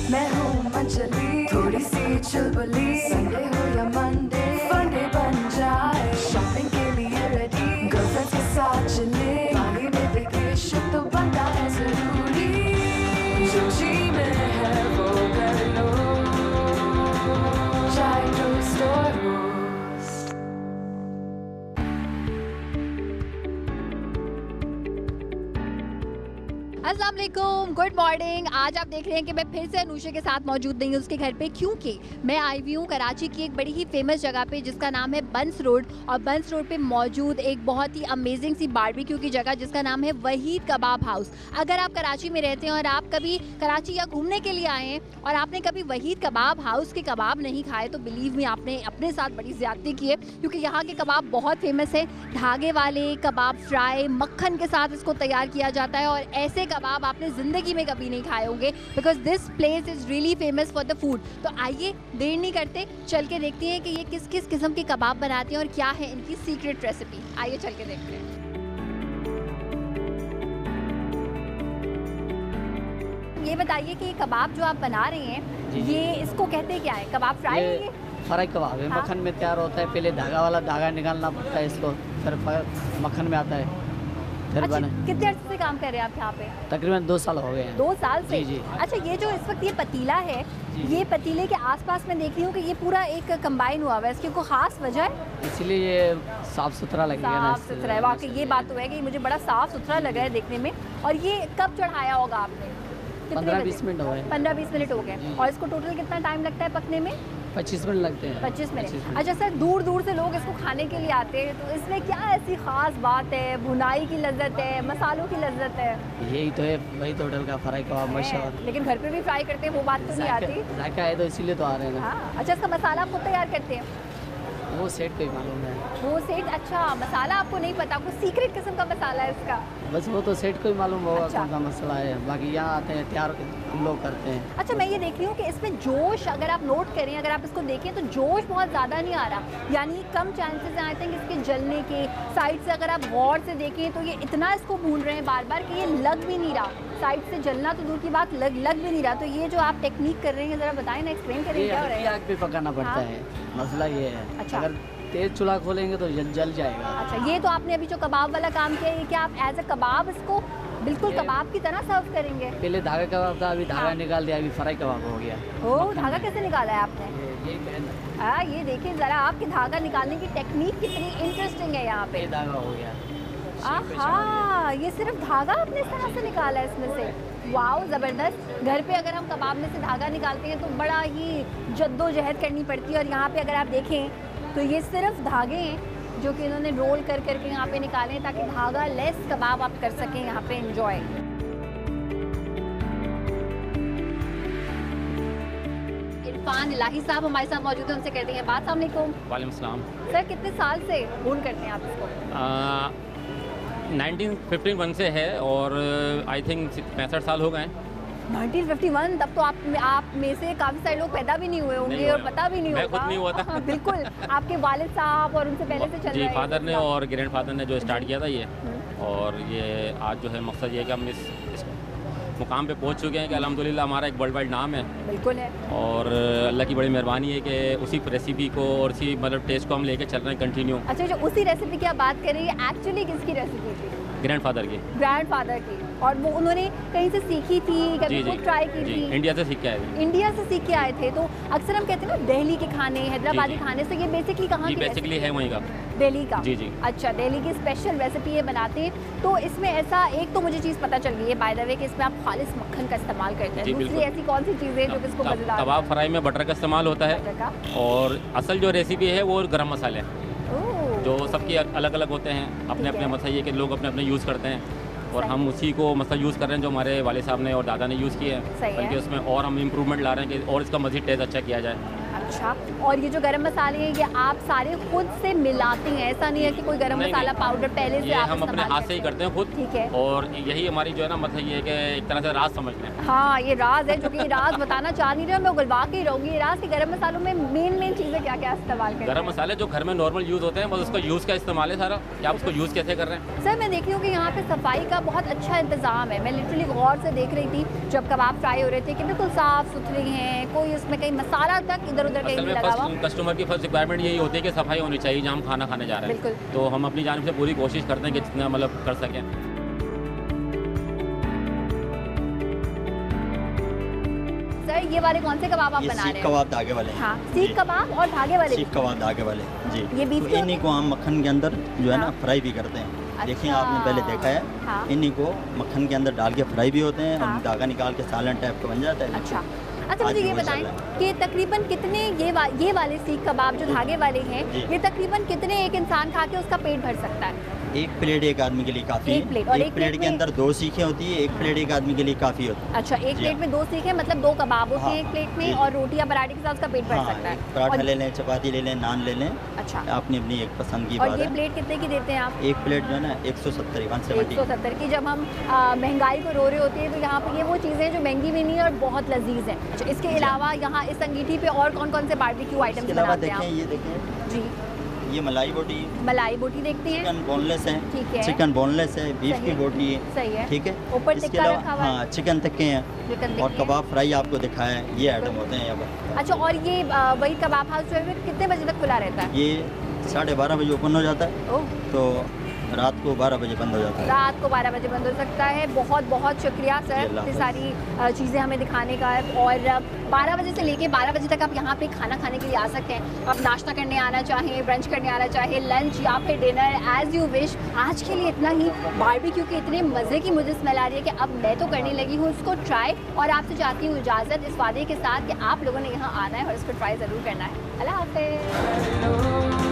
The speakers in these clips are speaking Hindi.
मैं हूँ मंचली, थोड़ी सी चुलबुली। संडे हो या मंडे, फंडे बन जाए। शॉपिंग के लिए रेडी, गर्लफ्रेंड्स के साथ चले। पानी में वेकेशन तो बनता है जरूरी। जो जी में है वो कर लो, चाहे टोस्ट और रोस्ट। अस्सलाम वालेकुम, गुड मॉर्निंग। आज आप देख रहे हैं कि मैं फिर से अनूशा के साथ मौजूद नहीं हूँ उसके घर पे, क्योंकि मैं आई हुई हूँ कराची की एक बड़ी ही फेमस जगह पे जिसका नाम है बंस रोड। और बंस रोड पे मौजूद एक बहुत ही अमेजिंग सी बारबेक्यू की जगह जिसका नाम है वहीद कबाब हाउस। अगर आप कराची में रहते हैं और आप कभी कराची या घूमने के लिए आए हैं और आपने कभी वहीद कबाब हाउस के कबाब नहीं खाए तो बिलीव मी आपने अपने साथ बड़ी ज़्यादती की है, क्योंकि यहाँ के कबाब बहुत फेमस है। धागे वाले कबाब फ्राई मक्खन के साथ इसको तैयार किया जाता है और ऐसे कबाब आपने ज़िंदगी में कभी नहीं खाए होंगे, because this place is really famous for the food. तो आइए देर नहीं करते, चल के देखते हैं कि ये किस किस किस्म के कबाब बनाते हैं और क्या है इनकी सीक्रेट रेसिपी। आइए चल के देखते हैं। ये बताइए कि कबाब जो आप बना रहे हैं ये इसको कहते क्या है? कबाब फ्राई है ये? फ्राई कबाब है। हाँ? मक्खन में तैयार होता है। पहले धागा वाला धागा निकालना पड़ता है इसको, फिर मक्खन में आता है। अच्छा, कितने अर्से से काम कर रहे हैं आप यहाँ पे? तकरीबन 2 साल हो गए हैं। 2 साल से? जी। अच्छा, ये जो इस वक्त ये पतीला है, ये पतीले के आसपास मैं देख रही हूँ कि ये पूरा एक कंबाइन हुआ हुआ है, इसकी कोई खास वजह है? इसलिए ये साफ सुथरा लगेगा। साफ सुथरा है, वाकई ये बात तो है कि मुझे बड़ा साफ सुथरा लग रहा है देखने में। और ये कब चढ़ाया होगा आपने? 15-20 मिनट हो गए। 15-20 मिनट हो गए। और इसको टोटल कितना टाइम लगता है पकने में? 25 मिनट लगते हैं। 25 मिनट। अच्छा सर, दूर दूर से लोग इसको खाने के लिए आते हैं, तो इसमें क्या ऐसी ख़ास बात है? भुनाई की लज्जत है, मसालों की लज्जत है? यही तो है, वही तो होटल का फ्राई कबाब मशहूर। लेकिन घर पे भी फ्राई करते हैं, वो बात तो नहीं आती। जायका है तो इसीलिए तो आ रहे हैं ना। हाँ। अच्छा, इसका मसाला आप खुद तैयार करते हैं? वो सेट को ही मालूम है। वो सेट? अच्छा, मसाला आपको नहीं पता, आपको सीक्रेट किस्म का मसाला है इसका? बस वो तो सेट को ही मालूम होगा अच्छा। कौन सा मसला है, बाकी यहाँ आते हैं तैयार हम लोग करते हैं। अच्छा, मैं ये देख रही हूँ कि इसमें जोश, अगर आप नोट करें, अगर आप इसको देखें तो जोश बहुत ज़्यादा नहीं आ रहा, यानी कम चांसेस हैं आई थिंक इसके जलने के। साइड से अगर आप गौर से देखें तो ये इतना इसको भून रहे हैं बार बार कि ये लग भी नहीं रहा। साइड से जलना तो दूर की बात, लग भी नहीं रहा। तो ये जो आप टेक्निक कर रहे हैं ज़रा बताएं ना, एक्सप्लेन करें क्या हो रहा है? आग पे पकाना पड़ता है, मसला ये है। अच्छा। अगर तेज चूल्हा खोलेंगे तो जल जाएगा। अच्छा, ये तो आपने अभी जो कबाब वाला काम किया है, क्या आप एज अ कबाब इसको बिल्कुल कबाब की तरह सर्व करेंगे? पहले धागा कबाब था, अभी धागा निकाल दिया, अभी फ्राई कबाब हो गया। ओ, धागा कैसे निकाला है आपने? यही ये देखिए ज़रा, आपकी धागा निकालने की टेक्निक कितनी इंटरेस्टिंग है यहाँ पे। धागा हो गया। आहा, ये सिर्फ धागा आपने इस तरह से निकाला है इसमें से? वाओ, ज़बरदस्त। घर पे अगर हम कबाब में से धागा निकालते हैं तो बड़ा ही जद्दोजहद करनी पड़ती है, और यहाँ पे अगर आप देखें तो ये सिर्फ धागे हैं जो कि इन्होंने रोल कर करके यहाँ पे निकाले हैं ताकि धागा लेस कबाब आप कर सकें यहाँ पे एंजॉय। इरफान इलाही साहब हमारे साथ मौजूद हैं, उनसे करते हैं बात। अस्सलाम वालेकुम। वालेकुम सलाम। सर, कितने साल से ओन करते हैं आप इसको? 1951 से है और आई थिंक 65 साल हो गए। 1951? तब तो आप में से काफ़ी सारे लोग पैदा भी नहीं हुए होंगे और पता भी नहीं होगा। मैं खुद नहीं हुआ था। बिल्कुल, आपके वालिद साहब और उनसे पहले से चल रहा है। जी, फादर ने और ग्रैंड फादर ने जो स्टार्ट किया था ये, और ये आज जो है मकसद ये है कि हम इस मुकाम पे पहुंच चुके हैं कि अल्हम्दुलिल्लाह हमारा एक वर्ल्ड वाइड नाम है। बिल्कुल है। और अल्लाह की बड़ी मेहरबानी है कि उसी रेसिपी को और उसी मतलब टेस्ट को हम लेके चल रहे हैं कंटिन्यू। अच्छा, जो उसी रेसिपी की आप बात कर रही है, एक्चुअली किसकी रेसिपी थी? ग्रैंडफादर की। ग्रैंडफादर की। और वो उन्होंने कहीं से सीखी थी, कभी खुद ट्राई की थी? इंडिया से सीख के आए थे। इंडिया से सीख के आए थे। तो अक्सर हम कहते हैं ना दिल्ली के खाने, हैदराबादी खाने से, ये बेसिकली कहाँ की? बेसिकली है वहीं का, दिल्ली का। जी जी। अच्छा, दिल्ली की स्पेशल रेसिपी ये बनाते हैं। तो इसमें ऐसा एक तो मुझे चीज़ पता चल गई है बाय द वे कि इसमें आप खालिस मक्खन का इस्तेमाल करते हैं। दूसरी ऐसी कौन सी चीज़ें जो इसको मज़ेदार? कबाब फ्राई में बटर का इस्तेमाल होता है, और असल जो रेसिपी है वो गरम मसाले हैं जो सबके अलग अलग होते हैं, अपने अपने मसाले के लोग अपने अपने यूज़ करते हैं, और हम उसी को मसाला यूज़ कर रहे हैं जो हमारे वाले साहब ने और दादा ने यूज़ किए हैं, बल्कि उसमें और हम इम्प्रूवमेंट ला रहे हैं कि और इसका मज़ीद टेस्ट अच्छा किया जाए। अच्छा, और ये जो गरम मसाले हैं ये आप सारे खुद से मिलाते हैं, ऐसा नहीं है कि कोई गरम मसाला पाउडर पहले से आप हम अपने हाथ से ही करते हैं खुद। ठीक है, और यही हमारी जो है ना मतलब ये कि एक तरह से राज समझ लें। हाँ, ये राज है, जो कि राज बताना चाह नहीं रहे, मैं उगलवा के ही रहूँगी। ये राज कि गरम मसालों में मेन चीज़ें क्या क्या इस्तेमाल करते हैं? गरम मसाले जो घर में नॉर्मल यूज़ होते हैं बस उसका यूज़ का इस्तेमाल है सारा, कि आप उसको यूज़ कैसे कर रहे हैं। सर मैं देख रही हूँ कि यहाँ पे सफाई का बहुत अच्छा इंतजाम है। मैं लिटरली गौर से देख रही थी जब कबाब फ्राई हो रहे थे कि बिल्कुल साफ सुथरे हैं, कोई उसमें कहीं मसाला तक इधर उधर कहीं नहीं लगा हुआ। कस्टमर की फर्स्ट रिक्वायरमेंट यही होती है कि सफाई होनी चाहिए जहाँ हम खाना खाने जा रहे हैं। बिल्कुल। तो हम अपनी जानिब से पूरी कोशिश करते हैं कि जितना मतलब कर सकें। सर ये वाले कौन से कबाब आप बना रहे हैं? सीख कबाब धागे वाले। हाँ, सीख कबाब और धागे वाले। सीख कबाब धागे वाले जी। ये बीफ तो इन्हीं को हम मक्खन के अंदर जो है ना फ्राई भी करते हैं। देखिए आपने पहले देखा है। हाँ। इन्हीं को मक्खन के अंदर डाल के फ्राई भी होते हैं। हाँ। और धागा निकाल के सालन टाइप का बन जाता है। अच्छा, मुझे ये बताएं कि तकरीबन कितने ये वाले सीख कबाब जो धागे वाले हैं, ये तकरीबन कितने एक इंसान खा के उसका पेट भर सकता है? एक प्लेट एक आदमी के लिए काफ़ी है। एक प्लेट के अंदर 2 सीखें होती है, एक प्लेट एक आदमी के लिए काफ़ी होती है। अच्छा, एक प्लेट में 2 सीखें मतलब 2 कबाब होते हैं एक प्लेट में, और रोटी या पराठे के साथ उसका पेट भर सकता है। पराठा ले लें, चपाती ले लें, नान ले लें। अच्छा, अपनी अपनी एक पसंद की और बात ये है। प्लेट कितने की देते हैं आप? एक प्लेट जो है ना 170 170 की। जब हम महंगाई को रो रहे होते हैं तो यहाँ पे ये वो चीज़ें जो महंगी भी नहीं है और बहुत लजीज हैं। अच्छा, इसके अलावा यहाँ इस अंगीठी पे और कौन कौन से बारबेक्यू आइटम्स बनाते हैं आप? ये देखें जी, ये मलाई बोटी, मलाई बोटी देखते हैं, चिकन बोनलेस है। ठीक है, चिकन बोनलेस है, बीफ की बोटी है। सही है, ठीक है। ऊपर इसके टिक्का रखा हुआ है। हाँ, चिकन टिक्के हैं और कबाब फ्राई आपको दिखाया है। ये आइटम होते हैं यहाँ पर। अच्छा, और ये वही कबाब हाउस जो है कितने बजे तक खुला रहता है? ये 12:30 बजे ओपन हो जाता है। ओह, तो रात को 12 बजे बंद हो जाता है। रात को 12 बजे बंद हो सकता है। बहुत बहुत शुक्रिया सर, इतनी सारी चीज़ें हमें दिखाने का। और 12 बजे से लेके 12 बजे तक आप यहाँ पे खाना खाने के लिए आ सकते हैं। आप नाश्ता करने आना चाहें, ब्रंच करने आना चाहें, लंच या फिर डिनर, एज़ यू विश। आज के लिए इतना ही। बारबेक्यू के इतने मज़े की मुझे स्मेल आ रही है कि अब मैं तो करने लगी हूँ इसको ट्राई, और आपसे चाहती हूँ इजाज़त इस वादे के साथ कि आप लोगों ने यहाँ आना है और इसको ट्राई ज़रूर करना है। अल्लाह हाफ़िज़।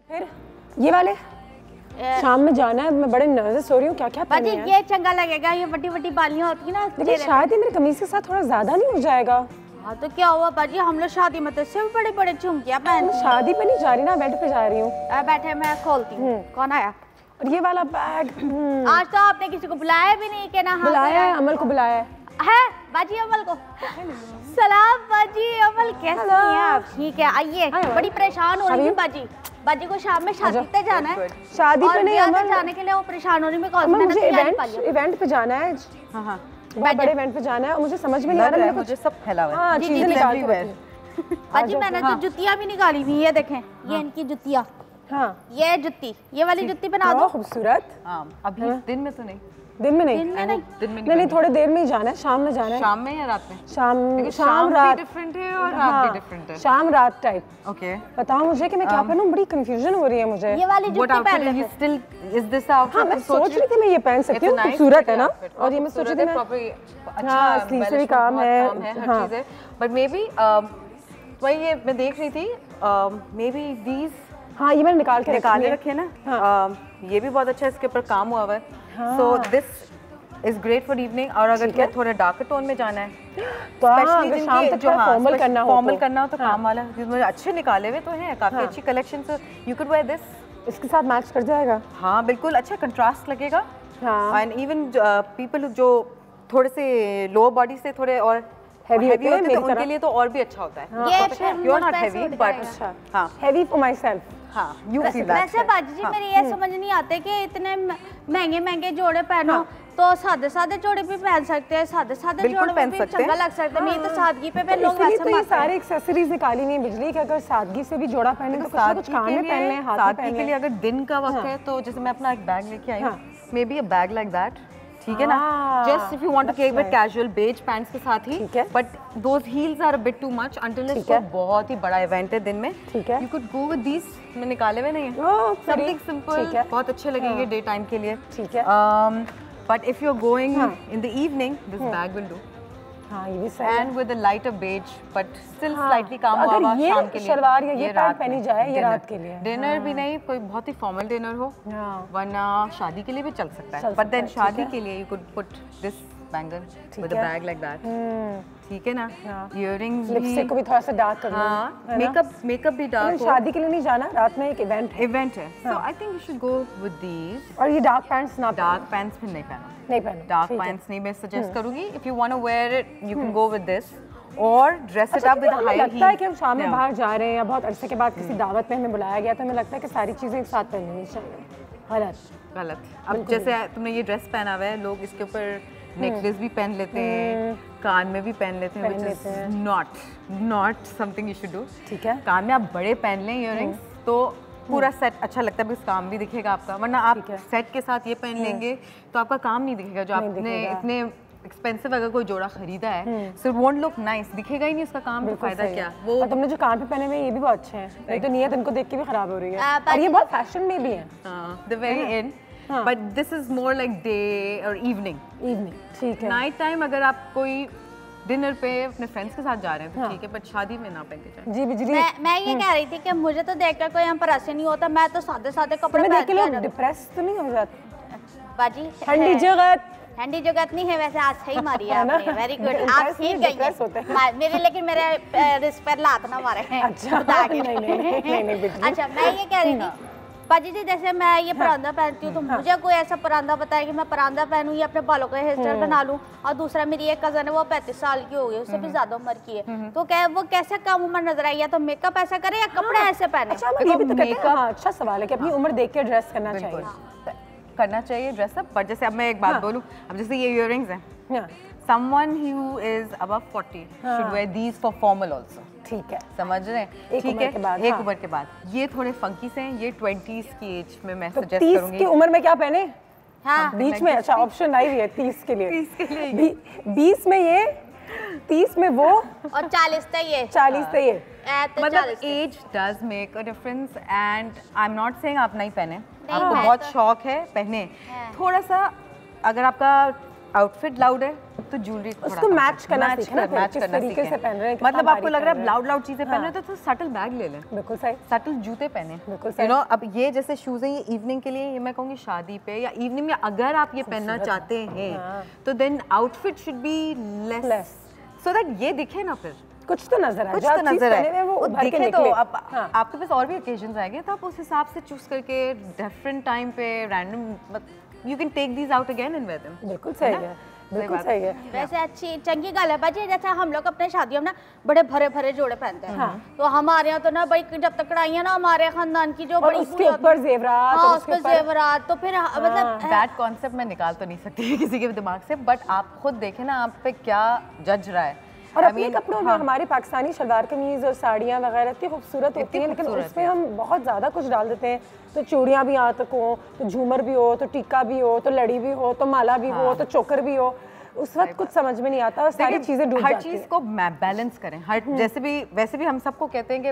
फिर ये वाले शाम में जाना है, मैं बड़े नर्वस हो रही हूँ। क्या क्या बाजी ये चंगा लगेगा, ये बड़ी बड़ी बालियां होती है ना। लेकिन शायद ये मेरी कमीज के साथ थोड़ा ज्यादा नहीं हो जाएगा? हाँ तो क्या हुआ बाजी, हम लोग शादी में तो सिर्फ बड़े बड़े झुमकियां पहन। शादी पे नहीं जा रही ना, बेड पे जा रही हूँ। बैठे, मैं खोलती हूँ। कौन आया? और ये वाला बैग। आज तो आपने किसी को बुलाया भी नहीं कि ना? बुलाया है, अमल को बुलाया है बाजी, अमल को। सलाम बाजी, अमल कैसी हैं आप? ठीक है, आइए। बड़ी परेशान हो रही है बाजी। बाजी को शाम में शादी पे जाना है। शादी पे नहीं, अमल जाने के लिए वो परेशान हो रही है। अमल मुझे इवेंट पे जाना है। हाँ, बड़े इवेंट पे जाना है और मुझे समझ में नहीं आ रहा, मुझे सब फैला हुआ है। हाँ, चीजें निकाल के बाजी मैंने तो जुतियां भी निकाली हुई, ये देखें, ये इनकी जुतियां। हाँ, ये जुत्ती, ये वाली जुत्ती बना दो। खूबसूरत। अभी दिन में तो नहीं। दिन में नहीं, नहीं थोड़ी देर में ही जाना है। शाम में जाना है। शाम में या रात में? शाम रात डिफरेंट है और रात भी डिफरेंट है। शाम रात टाइप। ओके, बताओ मुझे कि मैं क्या पहनूं, बड़ी कंफ्यूजन हो रही है मुझे। ये वाली जुत्ती पहन ले। Still is this outfit? हाँ, मैं सोच रही थी मैं ये पहन सकती हूँ, खूबसूरत है ना। और ये मैं सोच रही थी अच्छा स्लीव से भी काम है, हर चीज है। बट मे बी वही ये मैं देख रही थी, मे बी दीज। हाँ, ये मैंने निकाल के रखे ना। ये भी बहुत अच्छा है, इसके ऊपर काम हुआ हुआ है। सो this is great for evening. और अगर तुम्हें थोड़ा डार्कर टोन में जाना है तो अगर शाम तक फॉर्मल करना हो तो काम वाला अच्छे निकाले हुए तो हैं, काफी अच्छी collection. You could wear this, इसके साथ मैच कर जाएगा। हाँ बिल्कुल, अच्छा कंट्रास्ट लगेगा। एंड इवन पीपल जो थोड़े से लोअर बॉडी से थोड़े और हैवी होते हैं, उनके लिए तो और भी अच्छा होता है। You are not heavy but हाँ, हैवी फॉर माय सेल्फ। हाँ, यू फील दैट। वैसे बाजी जी मेरी ये समझ नहीं आते कि इतने महंगे महंगे जोड़े पहनो तो सादे सादे जोड़े भी पहन सकते हैं। सादे सादे जोड़े भी चंगा लग सकता है। मैं तो सादगी पे लोग वैसे तो ये सारे एक्सेसरीज निकाली नहीं बिजली के, अगर सादगी से भी जोड़ा पहने तो कुछ कान में पहन लें, हाथ में पहन लें। के लिए अगर दिन का वक्त है तो जैसे मैं अपना एक बैग लेके आई हूँ, may be a bag like that, ठीक है ना। Just if you want to keep with casual beige pants के साथ ही, but those heels are a bit too much until इसको बहुत ही बड़ा इवेंट है दिन में। You could go with these. मैं निकाले हुए नहीं है, समथिंग सिंपल, बहुत अच्छे लगेंगे डे टाइम के लिए। ठीक है। But if you are going in the evening, this bag will do. हाँ ये भी सही है। And with a lighter beige but still slightly काम हुआ अगर ये शाम के लिए शलवार या ये पैंट पहनी जाए ये रात के लिए, डिनर भी नहीं, कोई बहुत ही फॉर्मल डिनर हो, वरना शादी के लिए भी चल सकता है, बट देन शादी के लिए you could put this bangle with a bag like that, ठीक है ना। इयररिंग्स, लिपस्टिक को भी थोड़ा सा डार्क कर लो। हाँ, मेकअप भी डार्क हो। शादी के लिए नहीं जाना, रात में एक इवेंट है। So I think you should go with these. और ये डार्क पैंट्स ना, डार्क पैंट्स फिर नहीं पहनो, डार्क पैंट्स नहीं मैं सजेस्ट करूंगी। If you want to wear it you can go with this और dress it up with high heel. लगता है कि हम शाम में बाहर जा रहे हैं या बहुत अरसे के बाद किसी दावत में हमें बुलाया गया, तो हमें लगता है कि सारी चीजें एक साथ पहननी चाहिए। गलत। अब जैसे तुमने ये ड्रेस पहना हुआ है, लोग इसके ऊपर नेकलेस भी पहन लेते हैं, कान में भी पहन लेते हैं, which is not something you should do। ठीक है, कान में आप बड़े पहन लें इयररिंग्स तो पूरा सेट अच्छा लगता है, बिकॉज़ काम भी दिखेगा आपका, वरना आप सेट के साथ ये पहन लेंगे तो आपका काम नहीं दिखेगा। जो आपने इतने एक्सपेंसिव अगर कोई जोड़ा खरीदा है, so it won't look nice, दिखेगा ही नहीं उसका काम, तो फायदा क्या। वो तुमने जो कान पे पहने हुए ये भी बहुत अच्छे हैं, ये तो नियत इनको देख के भी खराब हो रही है, और ये बहुत फैशन में भी है। The very end, but this is more like day or evening, ठीक है। नाइट टाइम अगर आप कोई डिनर पे अपने फ्रेंड्स के साथ जा रहे हैं तो ठीक है, बट शादी में ना पहन के जाएं। जी बिजली, मैं ये कह रही थी कि मुझे तो देखकर कोई इंप्रेशन नहीं होता, मैं तो सादे सादे कपड़े पहन के लोग डिप्रेस तो नहीं हो जाते बाजी। ठंडी जगत नहीं है वैसे, आज सही मारी है आपने, वेरी गुड, आप ठीक गई मेरे, लेकिन मेरे रिस्क पर लात ना मारे हैं। अच्छा मैं ये कह रही थी पाजी जी, जैसे मैं ये परांदा पहनती हूँ तो मुझे कोई ऐसा परांदा बताए कि मैं परांदा पहनूं या अपने बालों का हेयर स्टाइल बना लूं, और दूसरा मेरी एक कजन है वो 35 साल की हो गई, उससे भी ज्यादा उम्र की है, तो क्या वो कैसे कम उम्र नजर आई, या तो मेकअप ऐसा करे या कपड़े ऐसे पहने। अच्छा सवाल है कि अपनी उम्र देख के ड्रेस करना चाहिए ड्रेसअप। बट जैसे अब मैं एक बात बोलूं, अब जैसे ये इयररिंग्स हैं, someone who is above 40 should wear these for formal also, ठीक है, समझ रहे हैं, ठीक है, एक उम्र के बाद। ये थोड़े फंकी से हैं, ये 20s की एज में मैं सजेस्ट करूंगी। 30 की उम्र में क्या पहने? हाँ, बीच में अच्छा ऑप्शन आई हुई है 30 के लिए, 20 में ये, 30 में वो, और 40 तक ये, 40 तक ये, मतलब age does make a difference. And I am not saying आप नहीं पहने, आपको बहुत शौक है पहने, थोड़ा सा अगर आपका आउटफिट लाउड है तो ज्वेलरी उसको मैच करना सीखना, मतलब आपको लग रहा है लाउड चीजें पहन रहे तो सटल बैग ले लें, बिल्कुल सही, सटल जूते पहने, यू नो। अब ये जैसे शूज हैं, ये इवनिंग के लिए, ये मैं कहूँगी शादी पे या इवनिंग में अगर आप ये पहनना चाहते हैं तो then outfit should be less, so that ये दिखे ना, फिर कुछ तो नजर आए, कुछ तो नजर आए, वो दिखे तो आपके पास और भी ओकेजन्स आएंगे तो आप उस हिसाब से चूज करके डिफरेंट टाइम पे random you can take these out again and wear them. बिल्कुल सही है, बिल्कुल सही है। वैसे अच्छी चंगी गल है बाजी, जैसे हम लोग अपने शादियों में ना बड़े भरे भरे जोड़े पहनते हैं, तो हमारे यहाँ तो ना भाई जब तक कढ़ाइयाँ ना हमारे खानदान की जो बड़ी उसके ऊपर जेवरात, हाँ उसके जेवरात, तो फिर मतलब दैट कॉन्सेप्ट मैं निकाल तो नहीं सकती किसी के दिमाग से, बट आप खुद देखें ना आप पे क्या जज रहा है। और अपने कपड़ों में हमारी पाकिस्तानी सलवार कमीज और साड़ियाँ वगैरह इतनी खूबसूरत होती हैं, लेकिन उसमें हम बहुत ज़्यादा कुछ डाल देते हैं, तो चूड़ियाँ भी यहाँ तक हो, तो झूमर भी हो, तो टीका भी हो, तो लड़ी भी हो, तो माला भी हो, तो चोकर भी हो, उस वक्त कुछ समझ में नहीं आता और सारी चीज़ें डूब जाती हैं। हर चीज़ को बैलेंस करें, हर जैसे भी वैसे भी हम सबको कहते हैं कि